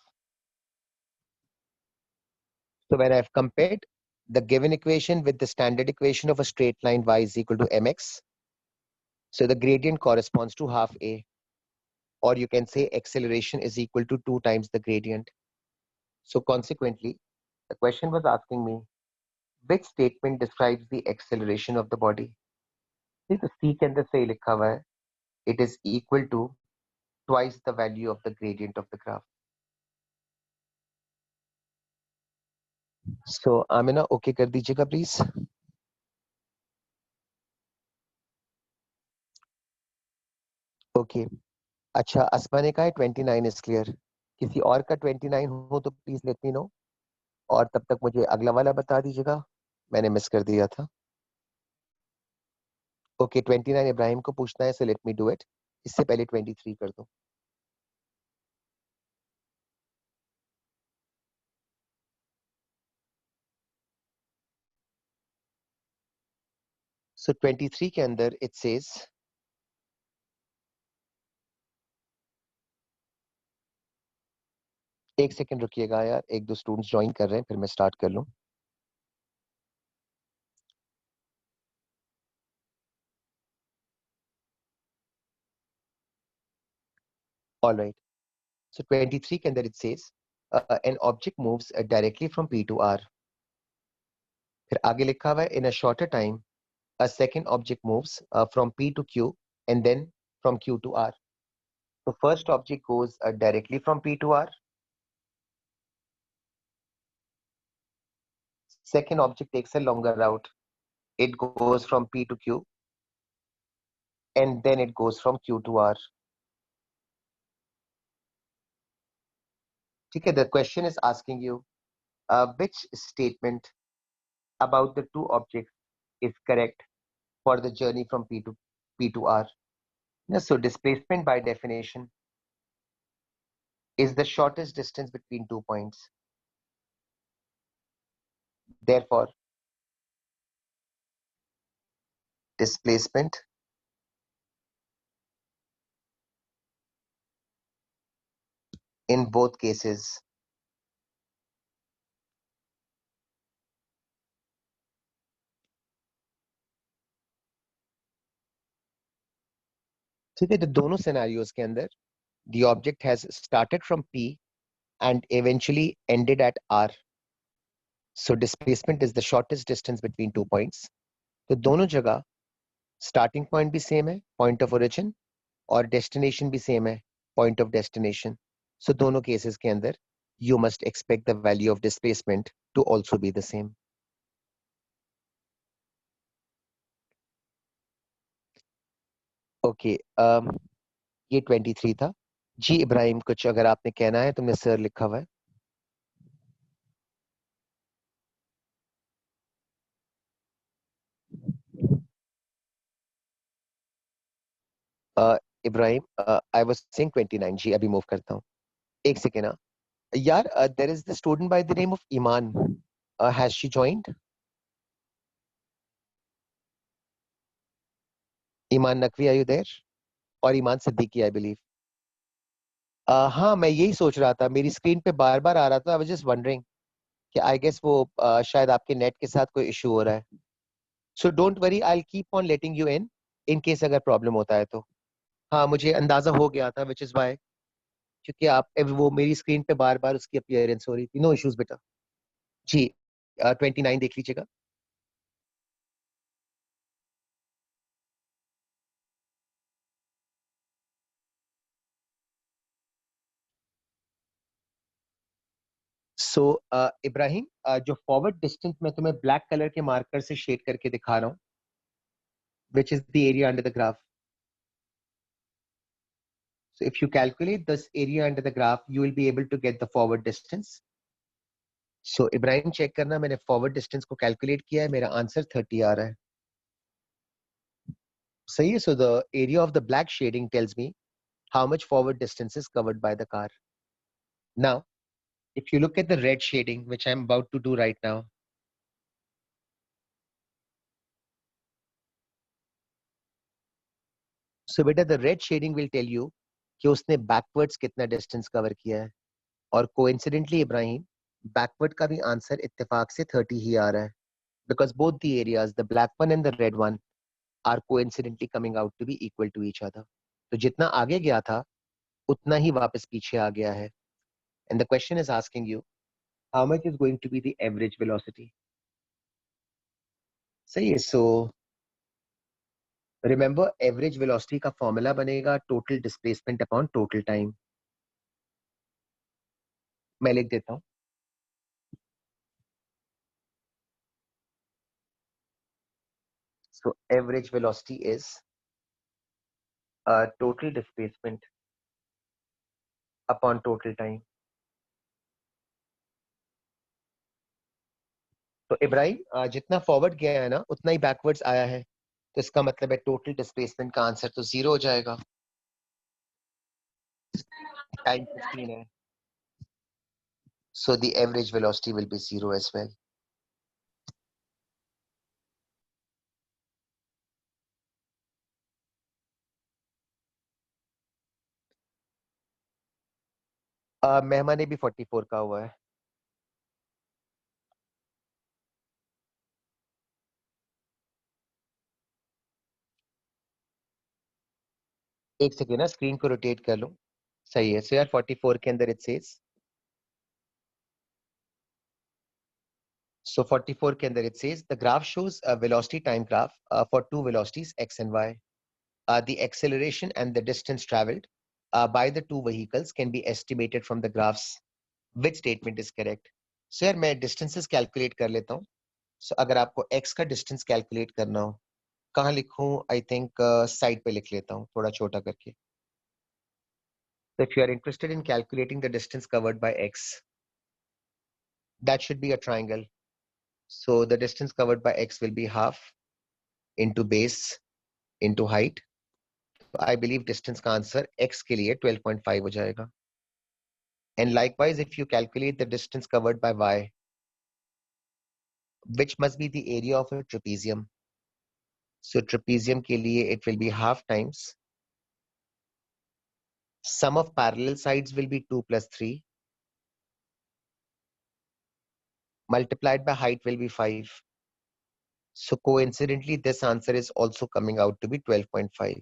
So when I've compared the given equation with the standard equation of a straight line y is equal to mx, so the gradient corresponds to half a, or you can say acceleration is equal to 2 times the gradient. So consequently, the question was asking me, which statement describes the acceleration of the body? See, the C के अंदर सही लिखा हुआ है, it is equal to twice the value of the gradient of the graph. So Amina, okay कर दीजिएगा please. Okay. अच्छा, अस्मा ने कहा है 29 is clear. किसी और का 29 हो तो प्लीज लेट मी नो, और तब तक मुझे अगला वाला बता दीजिएगा, मैंने मिस कर दिया था. ओके 29 इब्राहिम को पूछना है, so let me do it. इससे पहले 23 कर दो. सो 23 के अंदर इट सेज एक सेकंड रुकिएगा यार, एक दो स्टूडेंट्स ज्वाइन कर रहे हैं, फिर मैं स्टार्ट कर लूं. ऑलराइट. सो 23 के अंदर it says an object moves directly from P to R. फिर आगे लिखा हुआ है in a shorter time a second object moves from P to Q and then from Q to R. So first object goes directly from P to R. Second object takes a longer route. It goes from P to Q and then it goes from Q to R. Okay, the question is asking you which statement about the two objects is correct for the journey from P to R. Now, so displacement by definition is the shortest distance between 2 points. Therefore, displacement in both cases ठीक है. तो दोनों scenarios के अंदर the object has started from P and eventually ended at R. So displacement is the shortest distance between 2 points. तो दोनों जगह starting point भी same है, point of origin, और destination भी same है, point of destination. So दोनों cases के अंदर you must expect the value of displacement to also be the same. Okay, ये 23 था. जी इब्राहिम, कुछ अगर आपने कहना है, तुमने सर लिखा हुआ है. Ibrahim, I was saying 29. जी अभी मूव करता हूँ, एक सेकेंड. यार, there is the student by the name of Iman. Has she joined? Iman Naqvi, are you there? और ईमान सिद्दीकी, I believe. हाँ, मैं यही सोच रहा था, मेरी स्क्रीन पे बार बार आ रहा था. I was just wondering कि I guess वो शायद आपके नेट के साथ कोई इशू हो रहा है. So don't worry, I'll keep on letting you in case अगर प्रॉब्लम होता है तो. हाँ, मुझे अंदाजा हो गया था, which is why, क्योंकि आप वो मेरी स्क्रीन पे बार बार उसकी अपीयरेंस हो रही थी. नो इश्यूज बेटा. जी 29 देख लीजिएगा. सो इब्राहिम, जो फॉरवर्ड डिस्टेंस मैं तुम्हें ब्लैक कलर के मार्कर से शेड करके दिखा रहा हूँ, which is the area under the graph. So if you calculate this area under the graph, you will be able to get the forward distance. So Ibrahim check करना, मैंने forward distance को calculate किया है, मेरा आंसर 30 आ रहा है. सही है. So the area of the black shading tells me how much forward distance is covered by the car. Now, if you look at the red shading, which I'm about to do right now, so beta, the red shading will tell you कि उसने backwards कितना distance cover किया है, और coincidentally Ibrahim backward का भी answer इत्तेफाक से 30 ही आ रहा है, because both the areas, the black one and the red one, are coincidentally coming out to be equal to each other. तो जितना आगे गया था उतना ही वापस पीछे आ गया है. And the question is asking you how much is going to be the average velocity. सही है. सो रिमेंबर, एवरेज वेलोसिटी का फॉर्मूला बनेगा total displacement upon total time. मैं लिख देता हूं. So average velocity is total displacement upon total time. तो इब्राहिम जितना फॉरवर्ड गया है ना उतना ही बैकवर्ड्स आया है, तो इसका मतलब है टोटल डिस्प्लेसमेंट का आंसर तो 0 हो जाएगा. टाइम 15 है, so the average velocity will be 0 as well. मेहमा ने भी 44 का हुआ है. एक सेकेंड ना, स्क्रीन को रोटेट कर लो. सही है. सो यार 44 के अंदर इट सेज, so 44 के अंदर it says the graph shows a velocity time graph for two velocities x and y. The acceleration and the distance traveled by the two vehicles can be estimated from the graphs. Which statement is correct? So यार मैं distances calculate कर लेता हूँ. So अगर आपको x का distance calculate करना हो, कहाँ लिखूँ? I think side पे लिख लेता हूँ थोड़ा छोटा करके. So if you are interested in calculating the distance covered by x, that should be a triangle. So the distance covered by x will be half into base into height. So I believe distance का answer x के लिए 12.5 हो जाएगा. And likewise, if you calculate the distance covered by y, which must be the area of a trapezium. So trapezium के लिए it will be half times sum of parallel sides will be 2 plus 3 multiplied by height will be 5. So coincidentally, this answer is also coming out to be 12.5.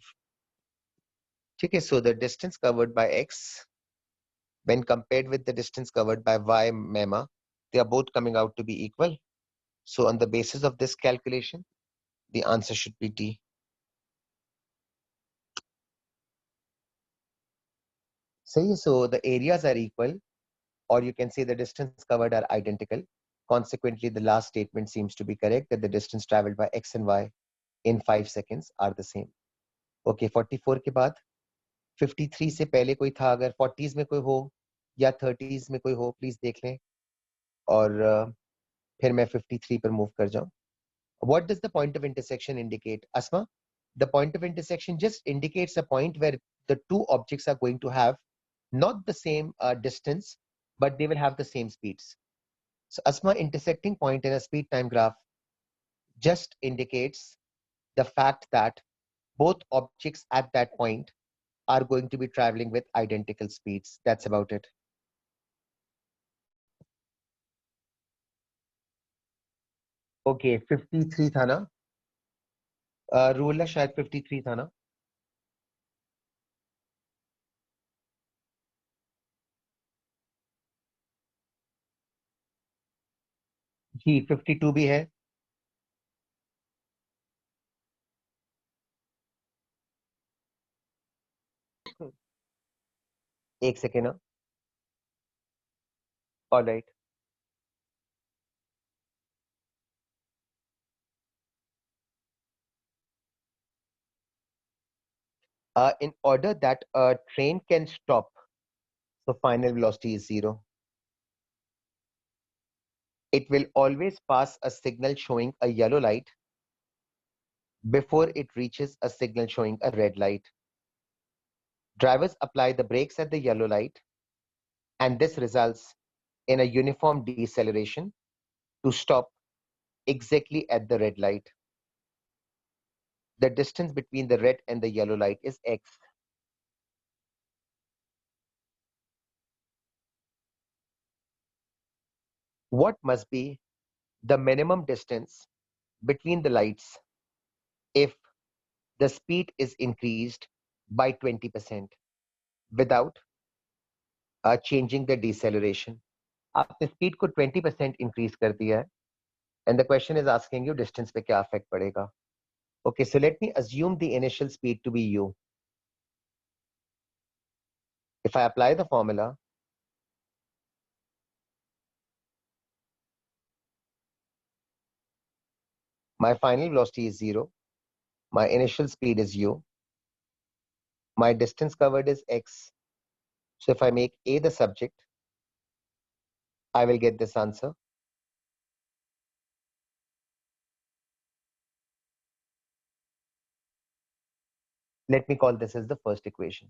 Okay, so the distance covered by x when compared with the distance covered by y MEMA, they are both coming out to be equal. So on the basis of this calculation, the answer should be D. So the areas are equal, or you can say the distance covered are identical. Consequently, the last statement seems to be correct, that the distance traveled by x and y in 5 seconds are the same. Okay, 44 के बाद 53 से पहले कोई था, अगर 40s में कोई हो या 30s में कोई हो प्लीज देख लें, और फिर मैं 53 पर मूव कर जाऊं. What does the point of intersection indicate? Asma, the point of intersection just indicates a point where the two objects are going to have not the same distance, but they will have the same speeds. So Asma, intersecting point in a speed time graph just indicates the fact that both objects at that point are going to be traveling with identical speeds. That's about it. Okay, 53 था ना? रूला शायद 53 था ना? जी 52 भी है. एक second ना. All right. In order that a train can stop, so final velocity is 0. It will always pass a signal showing a yellow light before it reaches a signal showing a red light. Drivers apply the brakes at the yellow light, and this results in a uniform deceleration to stop exactly at the red light. The distance between the red and the yellow light is x. what must be the minimum distance between the lights if the speed is increased by 20% without changing the deceleration. आपने speed को 20% increase कर दिया है and the question is asking you distance पे क्या effect पड़ेगा. Okay, so let me assume the initial speed to be u. If I apply the formula, my final velocity is 0, my initial speed is u, my distance covered is x. So if I make a the subject, I will get this answer. Let me call this as the first equation.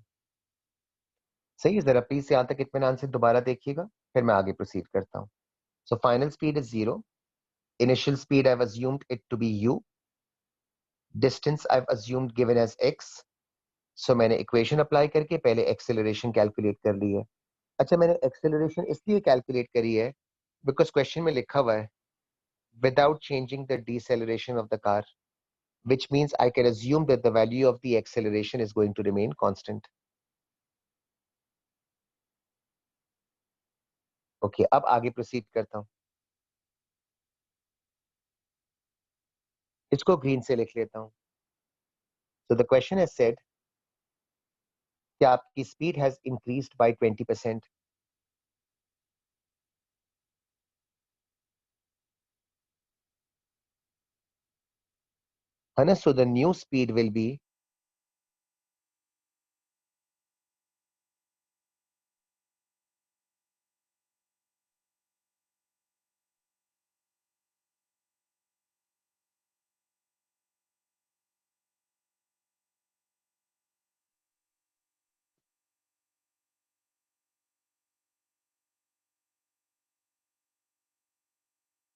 सही है, जरा please से यहाँ तक इत्मीनान से दोबारा देखिएगा, फिर मैं आगे प्रोसीड करता हूँ. So final speed is 0. Initial speed I've assumed it to be u. Distance I've assumed given as x. So मैंने इक्वेशन अप्लाई करके पहले एक्सेलरेशन कैलकुलेट कर ली है. अच्छा, मैंने एक्सेलरेशन इसलिए कैलकुलेट करी है बिकॉज क्वेश्चन में लिखा हुआ है without changing the deceleration of the car, which means I can assume that the value of the acceleration is going to remain constant. Okay, अब आगे प्रोसीड करता हूं. इसको ग्रीन से लिख लेता हूं. So the question has said कि आपकी speed has increased by 20%. है ना? So the new speed will be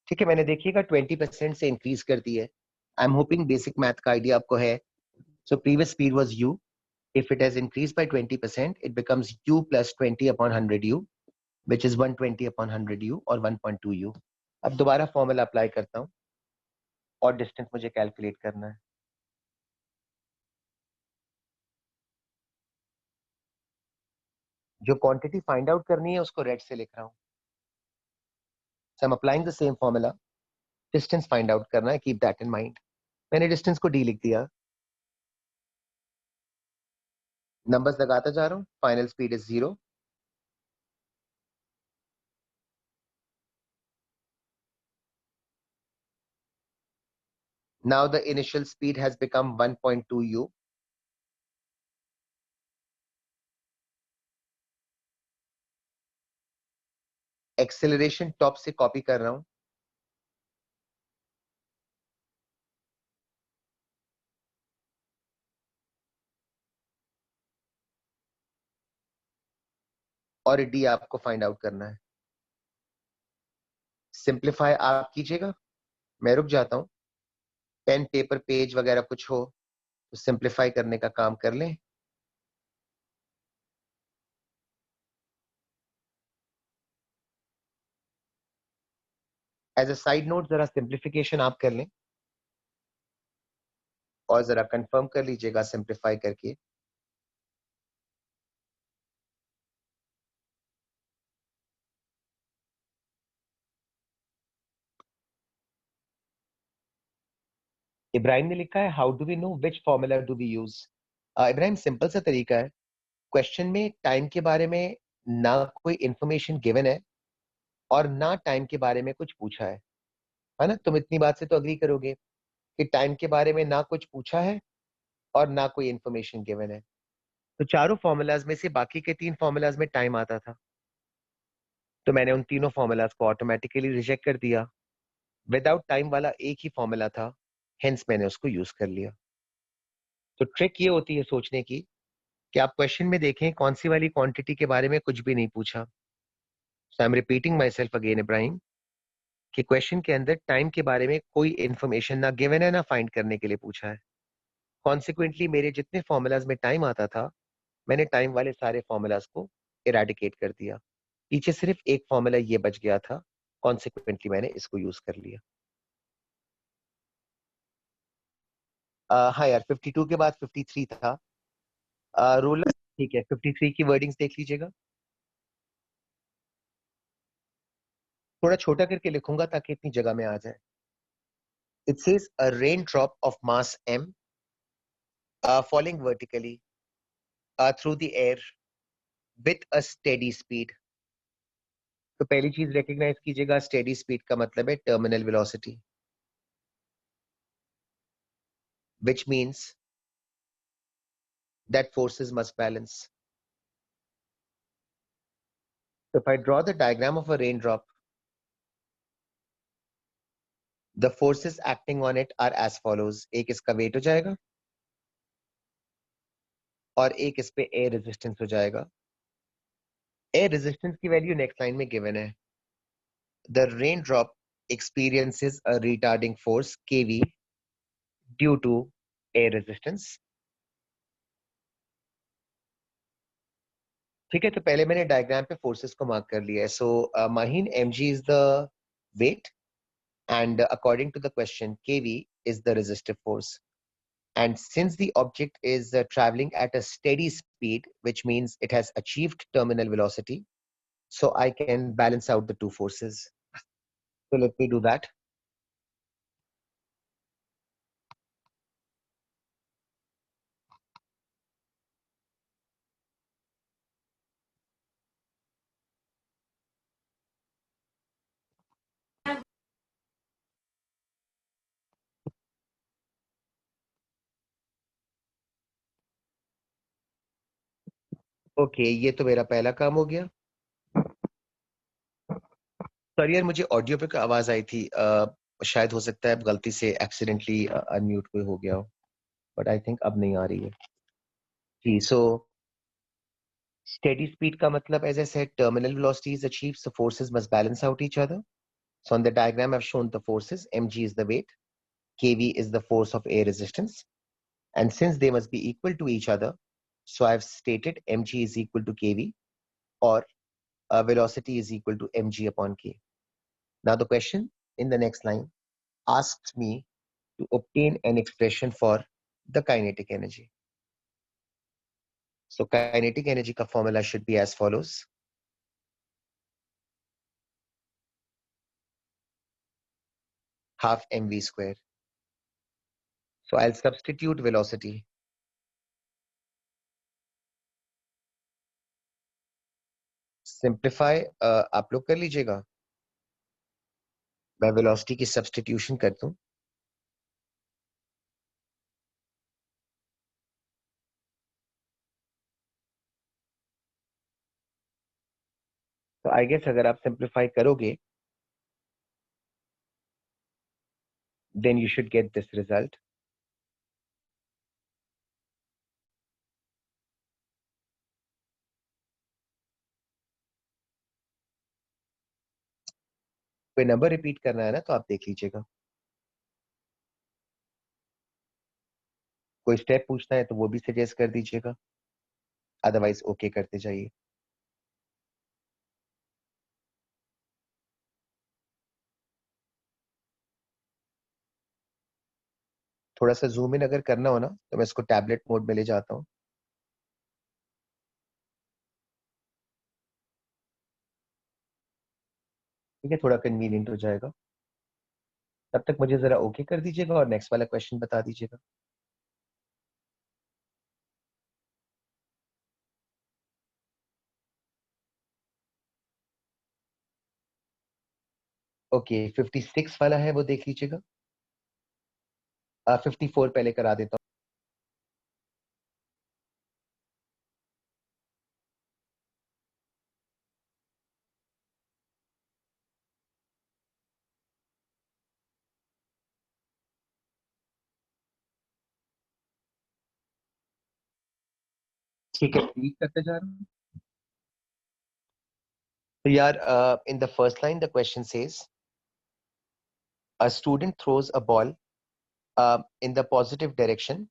ठीक है. मैंने देखिएगा 20% से इंक्रीज कर दी है. I am hoping basic math का आइडिया आपको है. So previous speed was u. If it has increased by 20%, it becomes u plus 20 upon 100u, which is 120 upon 100u or 1.2u. अब दोबारा फॉर्मूला अप्लाई करता हूं और डिस्टेंस मुझे calculate करना है. जो क्वांटिटी फाइंड आउट करनी है उसको रेड से लिख रहा हूं. So I'm applying the same formula. Distance find out करना है, कीप दैट इन माइंड. मैंने डिस्टेंस को d लिख दिया. नंबर्स लगाता जा रहा हूं. Final speed is 0. Now the initial speed has become 1.2u. Acceleration top से कॉपी कर रहा हूं. और डी आपको फाइंड आउट करना है. सिंप्लीफाई आप कीजिएगा, मैं रुक जाता हूं. पेन पेपर पेज वगैरह कुछ हो तो सिंप्लीफाई करने का काम कर लें. एज अ साइड नोट जरा सिंप्लीफिकेशन आप कर लें और जरा कंफर्म कर लीजिएगा सिंप्लीफाई करके. इब्राहिम ने लिखा है how do we know which formula do we use. Ibrahim simple सा तरीका है. क्वेश्चन में टाइम के बारे में ना कोई इंफॉर्मेशन गिवन है और ना टाइम के बारे में कुछ पूछा है ना? तुम इतनी बात से तो अग्री करोगे कि टाइम के बारे में ना कुछ पूछा है और ना कोई इंफॉर्मेशन गिवन है. तो चारों फॉर्मूलाज में से बाकी के 3 फॉर्मूलाज में टाइम आता था, तो मैंने उन तीनों फॉर्मूलाज को ऑटोमेटिकली रिजेक्ट कर दिया. विदाउट टाइम वाला एक ही फॉर्मूला था, हेंस मैंने उसको यूज कर लिया. तो ट्रिक ये होती है सोचने की कि आप क्वेश्चन में देखें कौन सी वाली क्वांटिटी के बारे में कुछ भी नहीं पूछा. So I am repeating myself again Ibrahim कि क्वेश्चन के अंदर टाइम के बारे में कोई इंफॉर्मेशन ना गिवन है ना फाइंड करने के लिए पूछा है. कॉन्सिक्वेंटली मेरे जितने फॉर्मूलाज में टाइम आता था मैंने टाइम वाले सारे फॉर्मूलाज को इरेडिकेट कर दिया. पीछे सिर्फ एक फॉर्मूला ये बच गया था कॉन्सिक्वेंटली मैंने इसको यूज कर लिया। हाँ यार 52 के बाद 53 था। रूलर ठीक है, 53 की वर्डिंग्स देख लीजिएगा। थोड़ा छोटा करके लिखूंगा ताकि इतनी जगह में आ जाए। It says a rain drop of mass m falling vertically through the air with a steady speed। तो पहली चीज रिकॉग्नाइज कीजिएगा, स्टेडी स्पीड का मतलब है terminal velocity, which means that forces must balance. So if I draw the diagram of a raindrop, the forces acting on it are as follows। एक इसका wait हो जाएगा और एक इस पे एयर रेजिस्टेंस हो जाएगा। एयर रेजिस्टेंस की वैल्यू नेक्स्ट लाइन में गिवन है। The raindrop experiences a retarding force kV due to air resistance। ठीक है, तो पहले मैंने डायग्राम पे फोर्सेस को मार्क कर लिया है। सो Maheen mg is the weight and according to the question kV is the resistive force। And since the object is traveling at a steady speed, which means it has achieved terminal velocity, so I can balance out the two forces। So let me do that। Okay ये तो मेरा पहला काम हो गया। Sir यार मुझे audio पे आवाज आई थी, शायद हो सकता है गलती से एक्सीडेंटली अनम्यूट कोई हो गया हो, बट आई थिंक अब नहीं आ रही है जी। सो स्टेडी स्पीड का मतलब as I said terminal velocity is achieved, so forces must balance out each other. So on the diagram I have shown the forces, mg is the weight, kv is the force of air resistance, and since they must be equal to each other, so I have stated mg is equal to kv, or velocity is equal to mg upon k। Now the question in the next line asks me to obtain an expression for the kinetic energy। So kinetic energy ka formula should be as follows। Half mv square। So I'll substitute velocity। Simplify आप लोग कर लीजिएगा, मैं velocity की substitution कर दूं। तो I guess अगर आप सिंप्लीफाई करोगे then you should get this result। कोई नंबर रिपीट करना है ना तो आप देख लीजिएगा, कोई स्टेप पूछना है तो वो भी सजेस्ट कर दीजिएगा, अदरवाइज ओके करते जाइए। थोड़ा सा जूम इन अगर करना हो ना तो मैं इसको टैबलेट मोड में ले जाता हूँ। ठीक है, थोड़ा कन्वीनियंट हो जाएगा। तब तक मुझे जरा ओके कर दीजिएगा और नेक्स्ट वाला क्वेश्चन बता दीजिएगा। ओके 56 वाला है वो देख लीजिएगा। 54 पहले करा देता हूँ। ठीक है रिपीट करते जा रहा हूँ। तो यार in the first line the question says a student throws a ball in the positive direction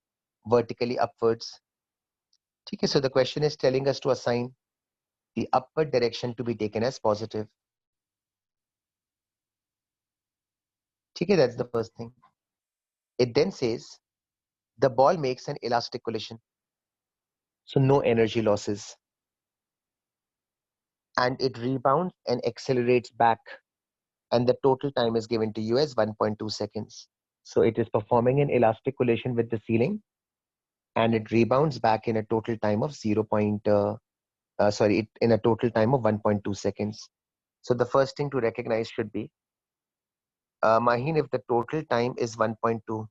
vertically upwards। ठीक है, so the question is telling us to assign the upward direction to be taken as positive। ठीक है, that's the first thing. It then says the ball makes an elastic collision, so no energy losses, and it rebounds and accelerates back, and the total time is given to you as 1.2 seconds. So it is performing an elastic collision with the ceiling, and it rebounds back in a total time of in a total time of 1.2 seconds. So the first thing to recognize should be, Maheen, if the total time is 1.2,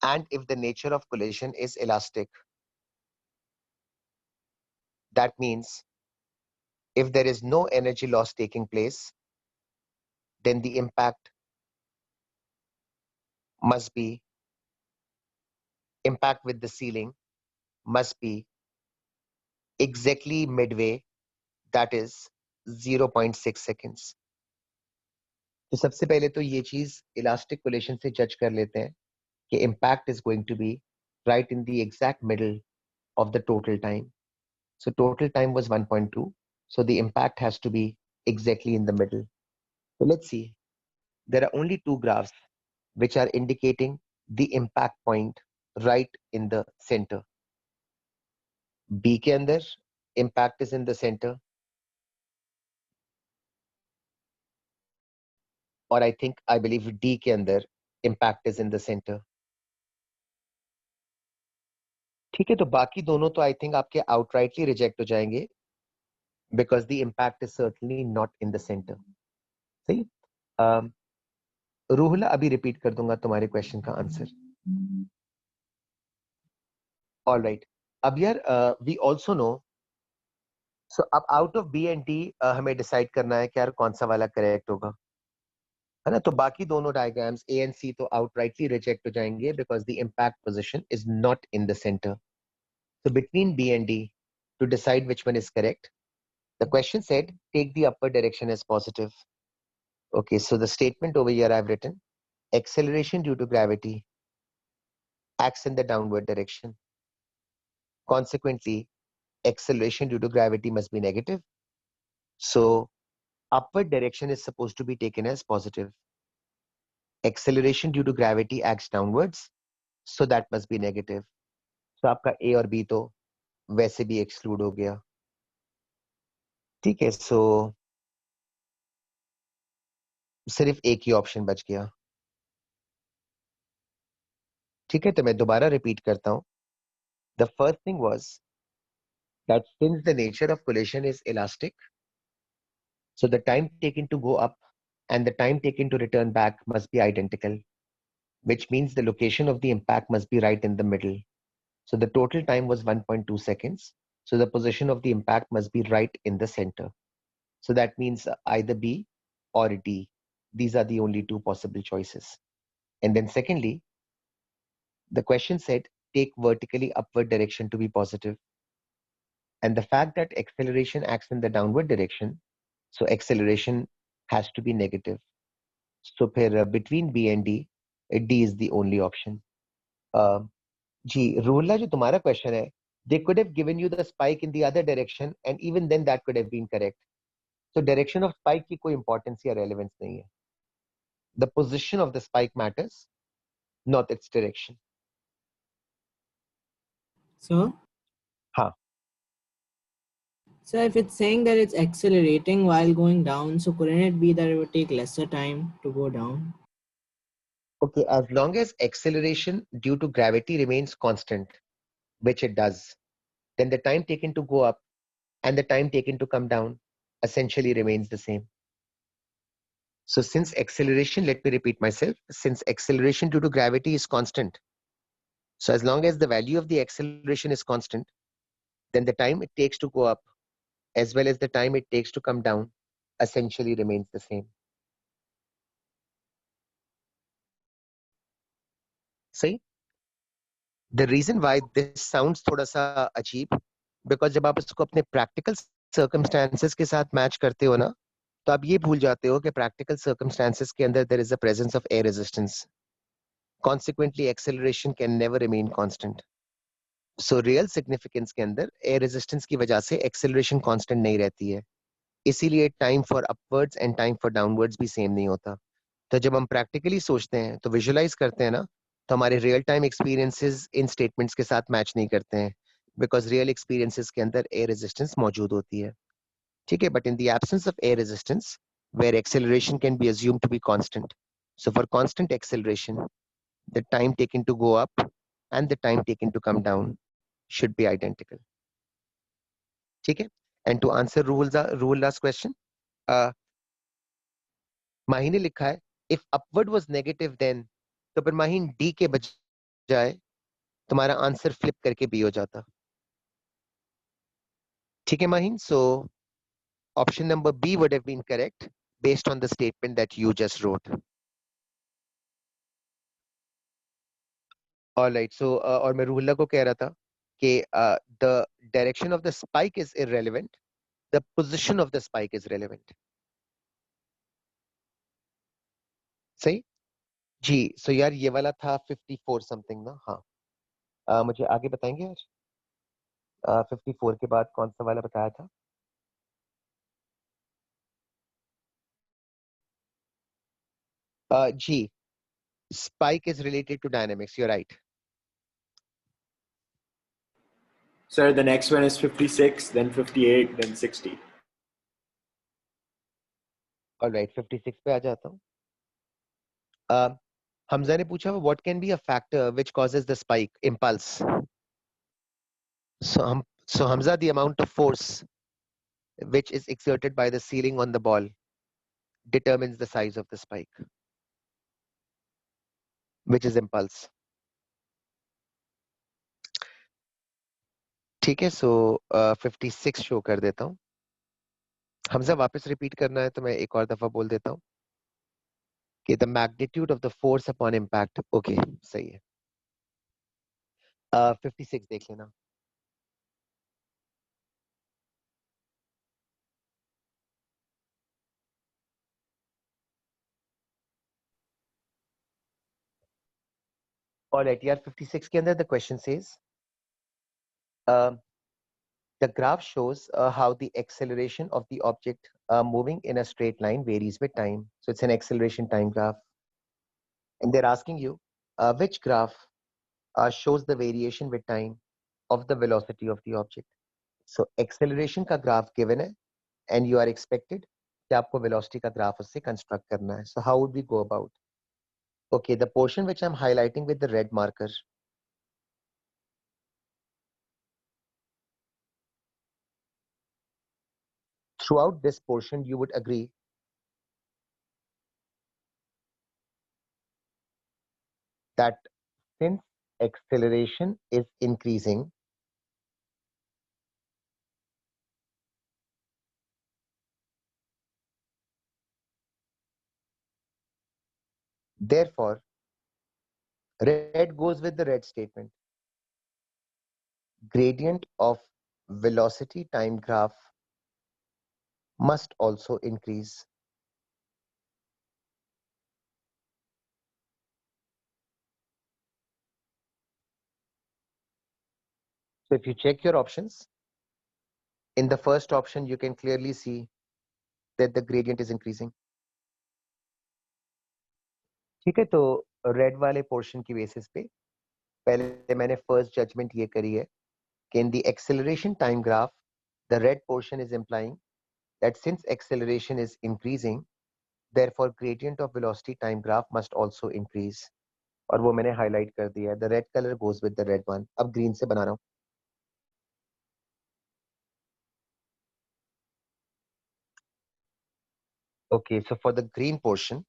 and if the nature of collision is elastic, that means if there is no energy loss taking place, then the impact with the ceiling must be exactly midway, that is 0.6 seconds. तो सबसे पहले तो ये चीज elastic coalition से जज कर लेते हैं कि impact is going to be right in the exact middle of the total time. So total time was 1.2. So the impact has to be exactly in the middle. So let's see. There are only two graphs which are indicating the impact point right in the center. B के अंदर impact is in the center. और I believe D के अंदर impact is in the center. ठीक है, तो बाकी दोनों तो I think आपके outrightly reject हो जाएंगे because the impact is certainly not in the center. सही? रूहुला अभी रिपीट कर दूंगा तुम्हारे क्वेश्चन का आंसर. All right. अब यार we also know, so अब out of B and D हमें डिसाइड करना है कि यार कौन सा वाला करेक्ट होगा, है ना? तो बाकी दोनों डायग्राम्स A and C तो outrightly reject हो जाएंगे because the impact position is not in the center. So between B and D, to decide which one is correct, the question said take the upward direction as positive. Okay, so the statement over here I've written, acceleration due to gravity acts in the downward direction. Consequently, acceleration due to gravity must be negative. So upward direction is supposed to be taken as positive. Acceleration due to gravity acts downwards, so that must be negative. So आपका A और B तो वैसे भी exclude हो गया. ठीक है, so सिर्फ एक ही ऑप्शन बच गया. ठीक है, तो मैं दोबारा रिपीट करता हूं. The first thing was that since the nature of collision is elastic, so the time taken to go up and the time taken to return back must be identical, which means the location of the impact must be right in the middle. So the total time was 1.2 seconds. So the position of the impact must be right in the center. So that means either B or D. These are the only two possible choices. And then secondly, the question said take vertically upward direction to be positive. And the fact that acceleration acts in the downward direction, so acceleration has to be negative. So between B and D, D is the only option. जी, रूला जो तुम्हारा question है, they could have given you the spike in the other direction and even then that could have been correct. So direction of spike की कोई importance या relevance नहीं है. The position of the spike matters, not its direction. So? हाँ. So if it's saying that it's accelerating while going down, so couldn't it be that it would take lesser time to go down? Okay, as long as acceleration due to gravity remains constant, which it does, then the time taken to go up and the time taken to come down essentially remains the same. So since acceleration, let me repeat myself, since acceleration due to gravity is constant, so as long as the value of the acceleration is constant, then the time it takes to go up as well as the time it takes to come down essentially remains the same. See, the reason why this sounds थोड़ा सा अजीब, because जब आप इसको अपने practical circumstances के साथ match करते हो ना, तो आप ये भूल जाते हो कि practical circumstances के अंदर there is a presence of air resistance. Consequently, acceleration can never remain constant. So real significance के अंदर air resistance की वजह से acceleration constant नहीं रहती है. इसीलिए time for upwards and time for downwards भी सेम नहीं होता. तो जब हम प्रैक्टिकली सोचते हैं तो विजुअलाइज करते हैं ना, तो हमारे real time experiences in statements के साथ मैच नहीं करते हैं, बिकॉज रियल एक्सपीरियंसेस के अंदर एयर रेजिस्टेंस मौजूद होती है. ठीक है, but in the absence of air resistance where acceleration can be assumed to be constant. So for constant acceleration, the time taken to go up and the time taken to come down should be identical. ठीक है. And to answer rule last question, uh, माही ने लिखा है if upward was negative then, तो फिर Maheen D के बजाय तुम्हारा आंसर फ्लिप करके बी हो जाता. ठीक है Maheen. So option number B would have been correct based on the statement that you just wrote. All right. So और मैं रूहुल्ला को कह रहा था कि the direction of the spike is irrelevant, the position of the spike is relevant. सही जी. So यार ये वाला था 54 समथिंग ना. हाँ. मुझे आगे बताएंगे यार. 54 के बाद कौन सा वाला बताया था? जी. Spike is related to dynamics. You're right. Sir, the next one is 56, then 58, then 60. All right. 56 पे आ जाता हूँ. हमजा ने पूछा what can be a factor which causes the spike impulse. So Hamza, the amount of force which is exerted by the ceiling on the ball determines the size of the spike, which is impulse. ठीक है. So 56 show कर देता हूँ. हमजा वापस repeat करना है तो मैं एक और दफा बोल देता हूँ कि the magnitude of the force upon impact. Okay, सही है. 56 देख लेना. Alright, यार 56 के अंदर the question says the graph shows how the acceleration of the object moving in a straight line varies with time. So it's an acceleration time graph. And they're asking you which graph shows the variation with time of the velocity of the object. So acceleration का graph given है and you are expected कि आपको velocity का graph उससे construct करना है. So how would we go about? Okay, the portion which I'm highlighting with the red marker, throughout this portion you would agree that since acceleration is increasing, therefore red goes with the red statement. Gradient of velocity time graph must also increase. So if you check your options, in the first option you can clearly see that the gradient is increasing. ठीक है. तो red वाले portion की basis पे पहले मैंने first judgement ये करी है कि in the acceleration time graph the red portion is implying that since acceleration is increasing, therefore gradient of velocity time graph must also increase. और वो मैंने हाईलाइट कर दिया है. The red color goes with the red one. अब green से बना रहा हूँ. Okay, so for the green portion,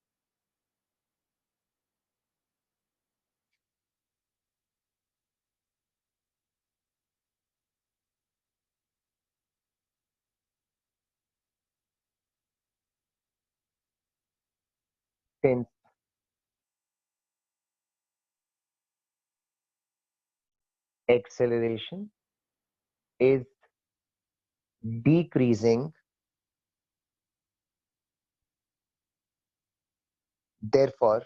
since acceleration is decreasing, therefore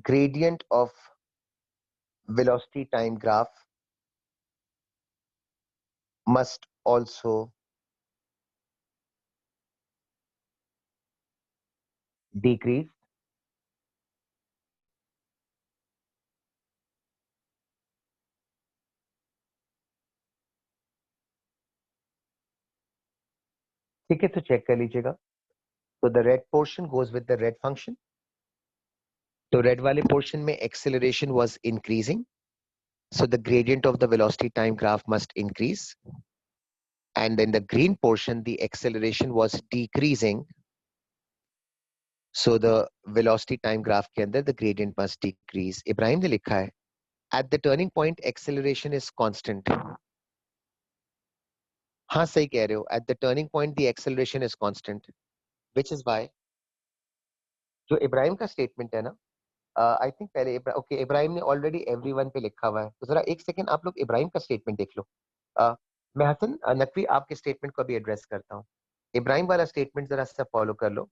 gradient of velocity time graph must also decrease ठीक है, तो चेक कर लीजिएगा. तो the red portion goes with the red function. तो रेड वाले पोर्शन में acceleration was increasing, so the gradient of the velocity time graph must increase, and in the green portion the acceleration was decreasing, so the velocity time graph के अंदर the gradient must decrease. Ibrahim ने लिखा है at the turning point acceleration is constant. हाँ सही कह रहे हो, at the turning point the acceleration is constant, which is why जो इब्राहिम का स्टेटमेंट है ना, आई थिंक पहले ओके इब्राहिम ने ऑलरेडी एवरीवन पे लिखा हुआ है, तो जरा एक सेकंड आप लोग इब्राहिम का स्टेटमेंट देख लो. मैं हसन नकवी आपके स्टेटमेंट को भी एड्रेस करता हूँ. इब्राहिम वाला स्टेटमेंट जरा सा फॉलो कर लो.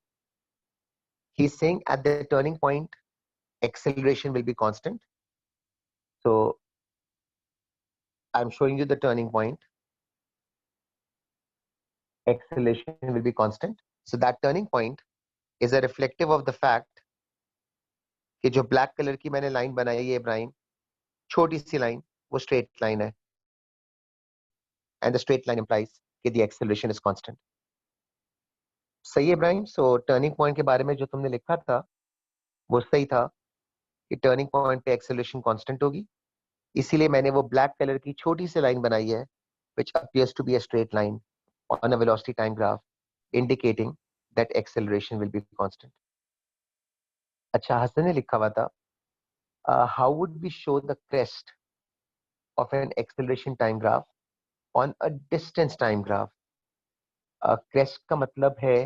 He is saying at the turning point acceleration will be constant, so I'm showing you the turning point, acceleration will be constant, so that turning point is a reflective of the fact कि जो black colour की मैंने line बनाई है इब्राहिम, छोटी सी line, वो straight line है, and the straight line implies कि the acceleration is constant. सही है इब्राहिम. सो टर्निंग पॉइंट के बारे में जो तुमने लिखा था वो सही था कि टर्निंग पॉइंट पे एक्सेलरेशन कांस्टेंट होगी, इसीलिए मैंने वो ब्लैक कलर की छोटी सी लाइन बनाई है which appears to be a straight line on a velocity time graph indicating that acceleration will be constant. अच्छा, हसन ने लिखा हुआ था how would we show the crest of an acceleration time graph on a distance time graph. crest का मतलब है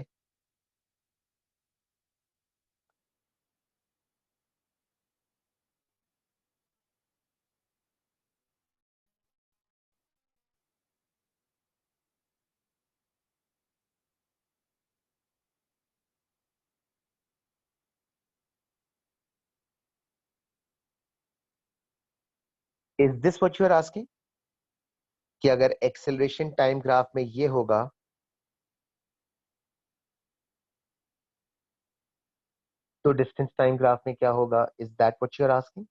is this what you are asking कि अगर acceleration time graph में ये होगा तो distance time graph में क्या होगा, is that what you are asking?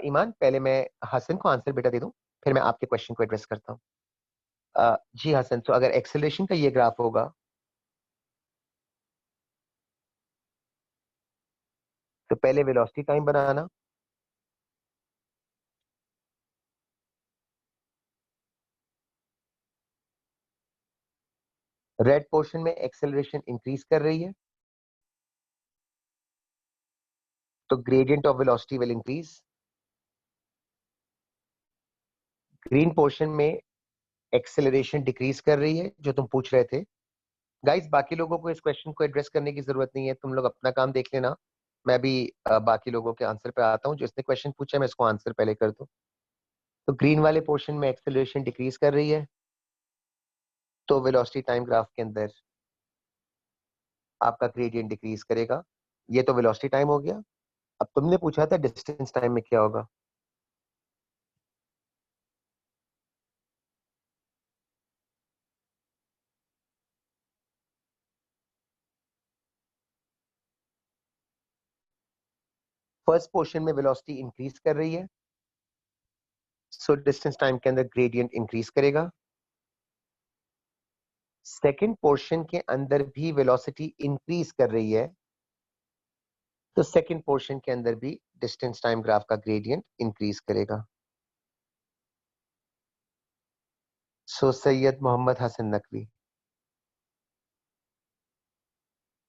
ईमान, पहले मैं हसन को आंसर बेटा दे दूं, फिर मैं आपके क्वेश्चन को एड्रेस करता हूं. जी हसन, तो अगर एक्सेलरेशन का ये ग्राफ होगा तो पहले वेलोसिटी टाइम बनाना, रेड पोर्शन में एक्सेलरेशन इंक्रीज कर रही है तो gradient of velocity will increase. Green portion में एक्सेलरेशन डिक्रीज कर रही है जो तुम पूछ रहे थे. गाइस, बाकी लोगों को इस क्वेश्चन को एड्रेस करने की जरूरत नहीं है, तुम लोग अपना काम देख लेना. मैं भी बाकी लोगों के आंसर पे आता हूँ. जिसने क्वेश्चन पूछा मैं इसको आंसर पहले कर दूं. तो ग्रीन वाले पोर्शन में एक्सेलरेशन डिक्रीज कर रही है तो वेलोसिटी टाइम ग्राफ के अंदर आपका ग्रेडियंट डिक्रीज करेगा. ये तो वेलोसिटी टाइम हो गया. अब तुमने पूछा था डिस्टेंस टाइम में क्या होगा. फर्स्ट पोर्शन में वेलोसिटी इंक्रीज कर रही है सो डिस्टेंस टाइम के अंदर ग्रेडियंट इंक्रीज करेगा. सेकंड पोर्शन के अंदर भी वेलोसिटी इंक्रीज कर रही है तो सेकंड पोर्शन के अंदर भी डिस्टेंस टाइम ग्राफ का ग्रेडियंट इंक्रीज करेगा. सो सैयद मोहम्मद हसन नकवी,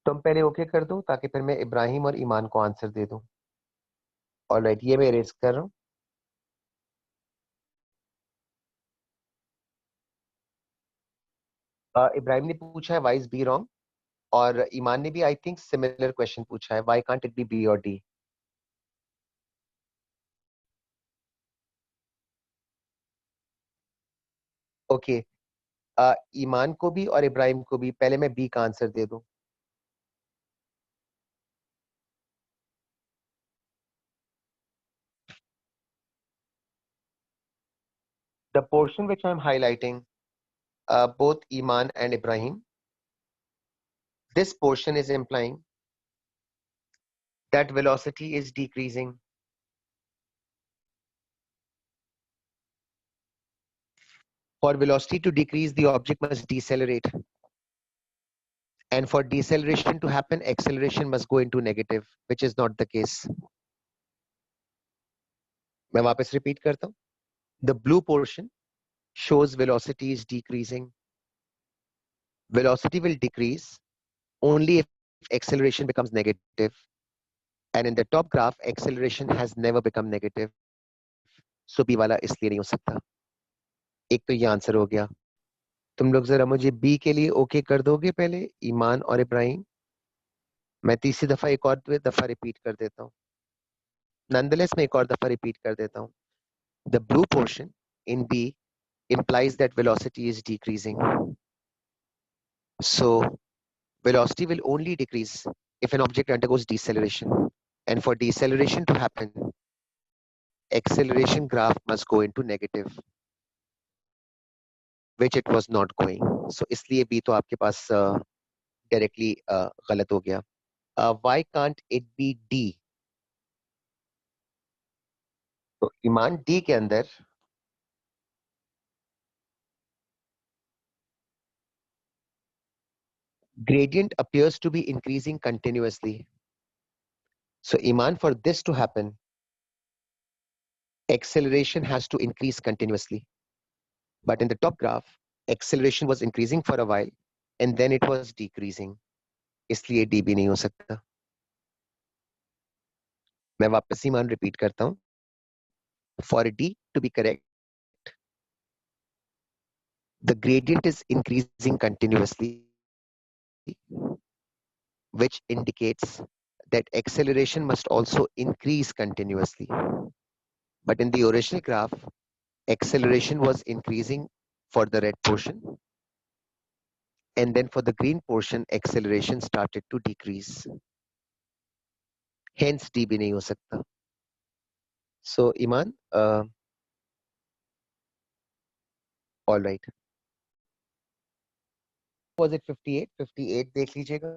तुम पहले ओके कर दो ताकि फिर मैं इब्राहिम और ईमान को आंसर दे दूं. ऑलराइट, ये मैं इरेज कर रहा हूं. इब्राहिम ने पूछा है व्हाई इज बी रॉन्ग, और ईमान ने भी आई थिंक सिमिलर क्वेश्चन पूछा है why can't it be B और डी. ओके, ईमान को भी और इब्राहिम को भी पहले मैं बी का आंसर दे दूं. The portion which I'm highlighting, both Iman and Ibrahim, this portion is implying that velocity is decreasing. For velocity to decrease, the object must decelerate. And for deceleration to happen, acceleration must go into negative, which is not the case. मैं वापस repeat करता हूँ. The blue portion shows velocity is decreasing. Velocity will decrease only if acceleration becomes negative. And in the top graph, acceleration has never become negative. So B वाला इसलिए नहीं हो सकता. एक तो ये आंसर हो गया. तुम लोग जरा मुझे बी के लिए ओके कर दोगे पहले, ईमान और इब्राहिम. मैं तीसरी दफा एक और दफा रिपीट कर देता हूँ. Nonetheless, मैं एक और दफा रिपीट कर देता हूँ. The blue portion in B implies that velocity is decreasing. So velocity will only decrease if an object undergoes deceleration. And for deceleration to happen, acceleration graph must go into negative, which it was not going. So इसलिए B तो आपके पास directly गलत हो गया. Why can't it be D? तो ईमान D के अंदर gradient appears to be increasing continuously. So Iman, for this to happen, acceleration has to increase continuously. But in the top graph, acceleration was increasing for a while and then it was decreasing. इसलिए D भी नहीं हो सकता. मैं वापस ईमान repeat करता हूँ. For D to be correct, the gradient is increasing continuously, which indicates that acceleration must also increase continuously. But in the original graph, acceleration was increasing for the red portion. And then for the green portion, acceleration started to decrease. Hence, D भी नहीं हो सकता. So, Iman, all right. Was it 58? 58 देख लीजिएगा.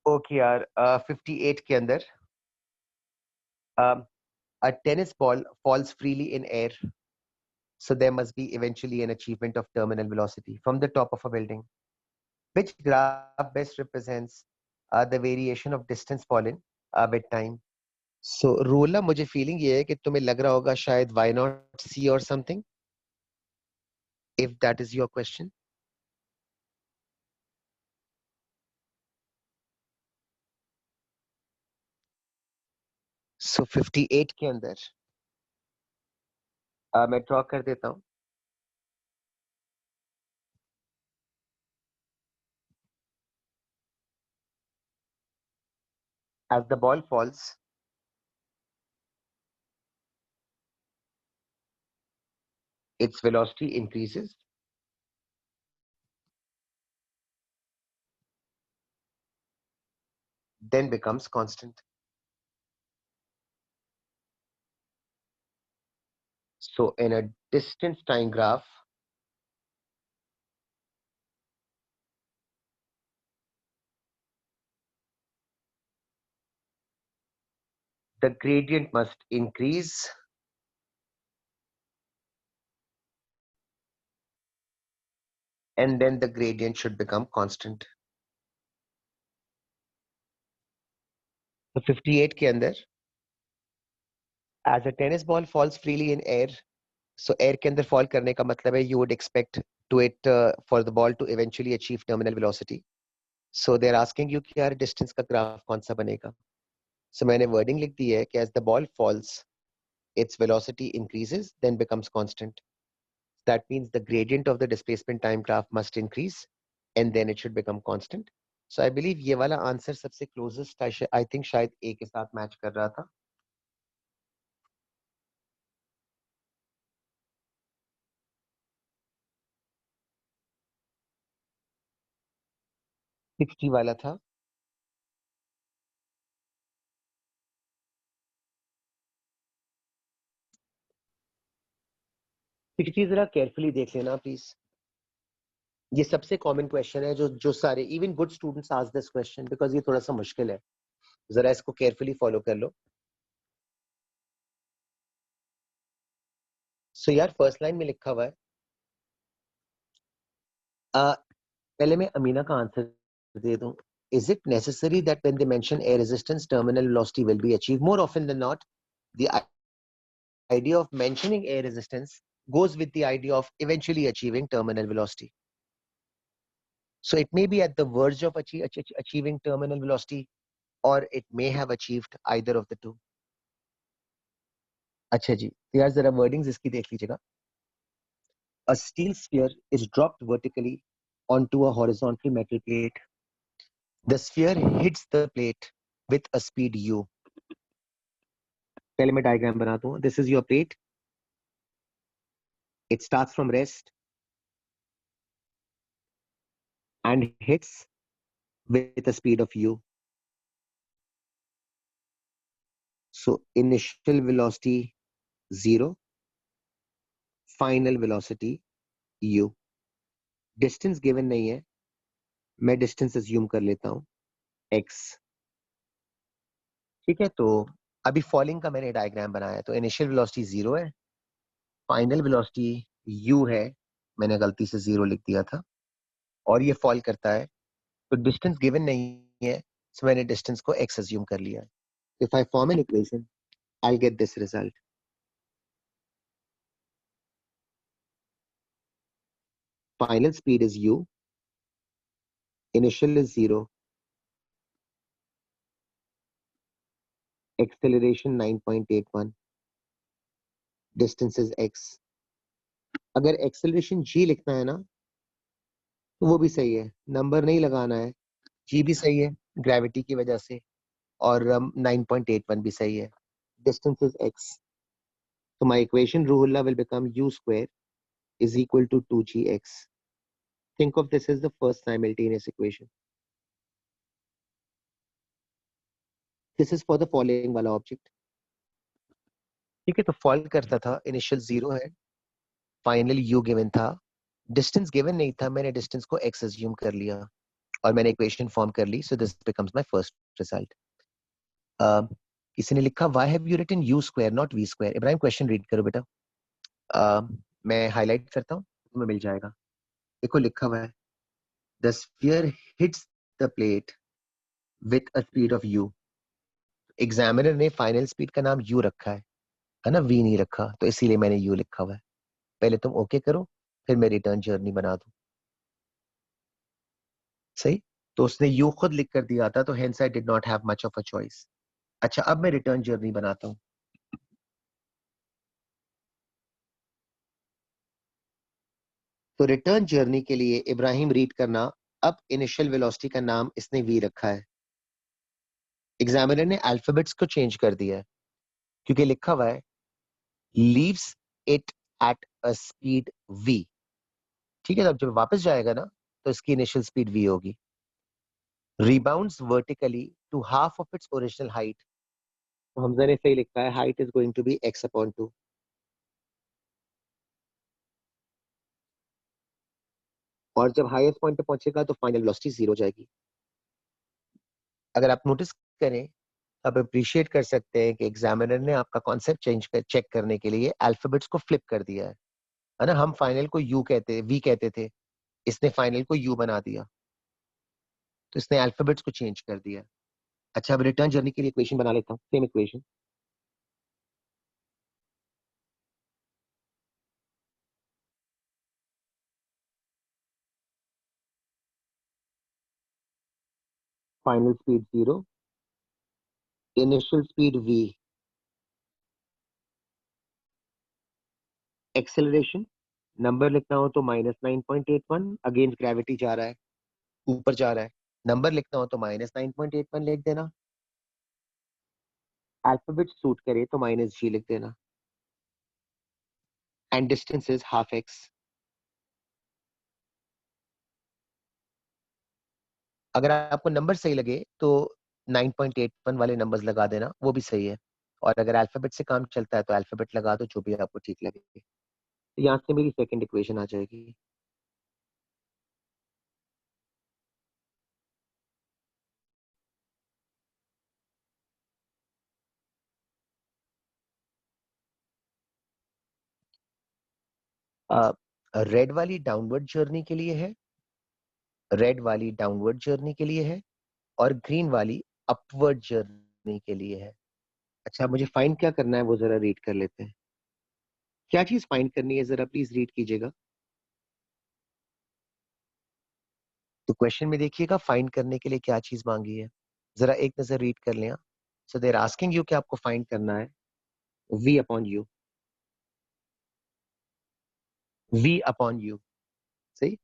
Okay यार, 58 के अंदर a tennis ball falls freely in air. So there must be eventually an achievement of terminal velocity from the top of a building. Which graph best represents the variation of distance fallen with time? So Rola, मुझे feeling ये है कि तुम्हें लग रहा होगा शायद why not C or something? If that is your question. So 58 के अंदर मैं ड्रॉ कर देता हूँ. As the ball falls, its velocity increases. Then becomes constant. So in a distance time graph, the gradient must increase and then the gradient should become constant. So 58 के अंदर, as a tennis ball falls freely in air, so air के अंदर fall करने का मतलब है you would expect to it for the ball to eventually achieve terminal velocity. So they're asking you कि यार distance का graph कौन सा बनेगा? So मैंने wording लिख दी है कि as the ball falls, its velocity increases, then becomes constant. That means the gradient of the displacement time graph must increase and then it should become constant. So I believe ये वाला answer सबसे closest I think शायद A के साथ match कर रहा था. 60 वाला था। सिक्सटी जरा केयरफुली देख लेना प्लीज। ये सबसे कॉमन क्वेश्चन है जो सारे even good students ask this question because ये थोड़ा सा मुश्किल है। जरा इसको केयरफुली फॉलो कर लो। सो यार फर्स्ट लाइन में लिखा हुआ है, पहले मैं अमीना का आंसर दे दूं। Is it necessary that when they mention air resistance, terminal velocity will be achieved? More often than not, the idea of mentioning air resistance goes with the idea of eventually achieving terminal velocity. So it may be at the verge of achieving terminal velocity, or it may have achieved either of the two. अच्छा जी, तो यार जरा wordings इसकी देख लीजिएगा। A steel sphere is dropped vertically onto a horizontal metal plate. The sphere hits the plate with a speed u. पहले मैं diagram बनाता हूँ। This is your plate. It starts from rest and hits with a speed of u. So initial velocity 0, final velocity u. Distance given नहीं है, मैं distance assume कर लेता हूँ x। ठीक है, तो अभी फॉलिंग का मैंने डायग्राम बनाया, तो इनिशियल वेलोसिटी 0 है, फाइनल वेलोसिटी u है, मैंने गलती से 0 लिख दिया था, और ये फॉल करता है, तो डिस्टेंस गिवन नहीं है, सो मैंने डिस्टेंस को x अज्यूम कर लिया है। If I form an equation I will get this result. Final speed is u, initial is 0, acceleration 9.81, distance is x। अगर एक्सेलरेशन g लिखना है ना, तो वो भी सही है, नंबर नहीं लगाना है, g भी सही है ग्रेविटी की वजह से, और 9.81 भी सही है, distance is x. So my equation Ruhullah will become u square is equal to 2gx. Think of this as the first simultaneous equation. This is for the falling वाला object. ठीक है, तो फॉल करता था, इनिशियल 0 है, final u given था, distance given नहीं था, मैंने डिस्टेंस को x अज्यूम कर लिया और मैंने इक्वेशन फॉर्म कर ली, so this becomes my first result. किसी ने लिखा why have you written u square not v square? Ibrahim question read करो बेटा। मैं हाईलाइट करता हूँ, तुम्हें मिल जाएगा। देखो लिखा हुआ है, the sphere hits the plate with a speed of u. Examiner ने फाइनल स्पीड का नाम u रखा है ना, v नहीं रखा, तो इसीलिए मैंने u लिखा हुआ है। पहले तुम ओके करो, फिर मैं रिटर्न जर्नी बना दूं। सही, तो उसने u खुद लिख कर दिया था, तो hence I did not have much of a choice. अच्छा, अब मैं रिटर्न जर्नी बनाता हूं। तो रिटर्न जर्नी के लिए इब्राहिम रीड करना, अब इनिशियल वेलोसिटी का नाम इसने v रखा है, एग्जामिनर ने अल्फाबेट्स को चेंज कर दिया है, क्योंकि लिखा हुआ है leaves it at a speed v। ठीक है, तो अब जब वापस जाएगा ना, तो इसकी इनिशियल स्पीड v होगी। rebounds vertically to half of its original height, तो हमजा ने सही लिखा है, height is going to be x upon 2। और जब हाईएस्ट पॉइंट पे पहुंचेगा तो फाइनल वेलोसिटी 0 हो जाएगी। अगर आप नोटिस करें, आप अप्रिशिएट कर सकते हैं कि एग्जामिनर ने आपका कॉन्सेप्ट चेक करने के लिए अल्फाबेट्स को फ्लिप कर दिया है ना। हम फाइनल को u कहते, v कहते थे, इसने फाइनल को u बना दिया, तो इसने अल्फाबेट्स को चेंज कर दिया। अच्छा, अब रिटर्न जर्नी के लिए इक्वेशन बना लेता हूँ, same equation. Final speed 0, initial speed v, acceleration number लिखना हो तो -9.81, अगेंस्ट ग्रेविटी जा रहा है, ऊपर जा रहा है, नंबर लिखना हो तो -9.81 लिख देना, अल्फाबेट सूट करे तो -g लिख देना, and distance is half x। अगर आपको नंबर सही लगे तो 9.81 वाले नंबर्स लगा देना, वो भी सही है। और अगर अल्फाबेट से काम चलता है तो अल्फाबेट लगा दो, जो भी आपको ठीक लगे। तो यहाँ से मेरी सेकंड इक्वेशन आ जाएगी। रेड वाली डाउनवर्ड जर्नी के लिए है, रेड वाली डाउनवर्ड जर्नी के लिए है, और ग्रीन वाली अपवर्ड जर्नी के लिए है। अच्छा, मुझे फाइंड क्या करना है वो जरा रीड कर लेते हैं। क्या चीज फाइंड करनी है, जरा प्लीज रीड कीजिएगा। तो क्वेश्चन में देखिएगा फाइंड करने के लिए क्या चीज मांगी है, जरा एक नजर रीड कर लें। सो देर आस्किंग यू कि आपको फाइंड करना है v upon you, v upon you, सही।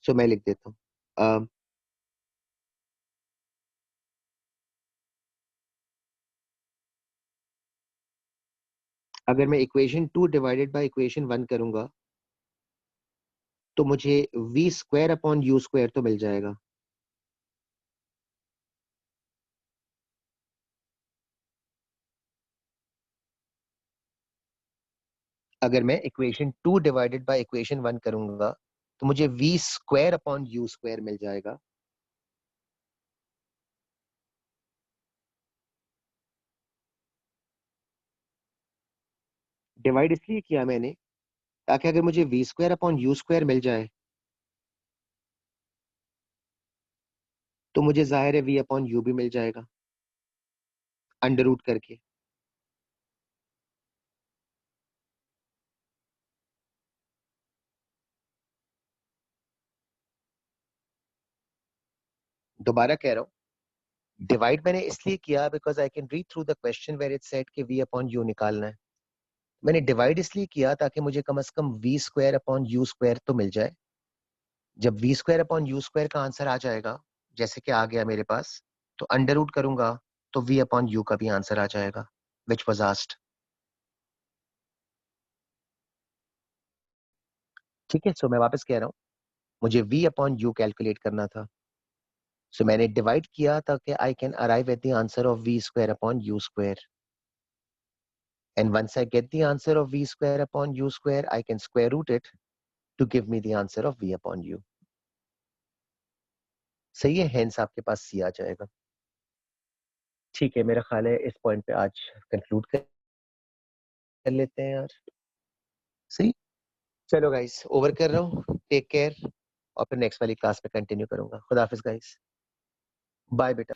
सो मैं लिख देता हूँ, अगर मैं इक्वेशन 2 डिवाइडेड बाय इक्वेशन 1 करूंगा तो मुझे v square upon u square तो मिल जाएगा। अगर मैं इक्वेशन 2 डिवाइडेड बाय इक्वेशन 1 करूंगा तो मुझे v square upon u square मिल जाएगा। डिवाइड इसलिए किया मैंने ताकि अगर मुझे v square upon u square मिल जाए तो मुझे जाहिर है v अपॉन यू भी मिल जाएगा अंडर रूट करके। दोबारा कह रहा हूं, डिवाइड मैंने इसलिए किया because I can read through the question where it said कि v अपॉन यू निकालना है। मैंने डिवाइड इसलिए किया ताकि मुझे कम से कम v square upon u square तो मिल जाए। जब v square upon u square का आंसर आ जाएगा, जैसे कि आ गया मेरे पास, तो अंडर रूट करूंगा तो v अपॉन यू का भी आंसर आ जाएगा, विच वाज आस्क्ड। ठीक है, सो मैं वापस कह रहा हूं, मुझे v अपॉन यू कैलकुलेट करना था। सो मैंने डिवाइड किया ताकि I can arrive at the answer of v square upon u square. And once I get the answer of v square upon u square, I can square root it to give me the answer of v upon u. सही है, hence आपके पास c आ जाएगा। ठीक है, मेरा ख्याल है इस पॉइंट पे आज कंक्लूड कर लेते हैं यार। सही, चलो गाइस, ओवर कर रहा हूँ, टेक केयर, और फिर नेक्स्ट वाली क्लास में कंटिन्यू करूंगा। खुदा हाफिज गाइस, बाय बेटा।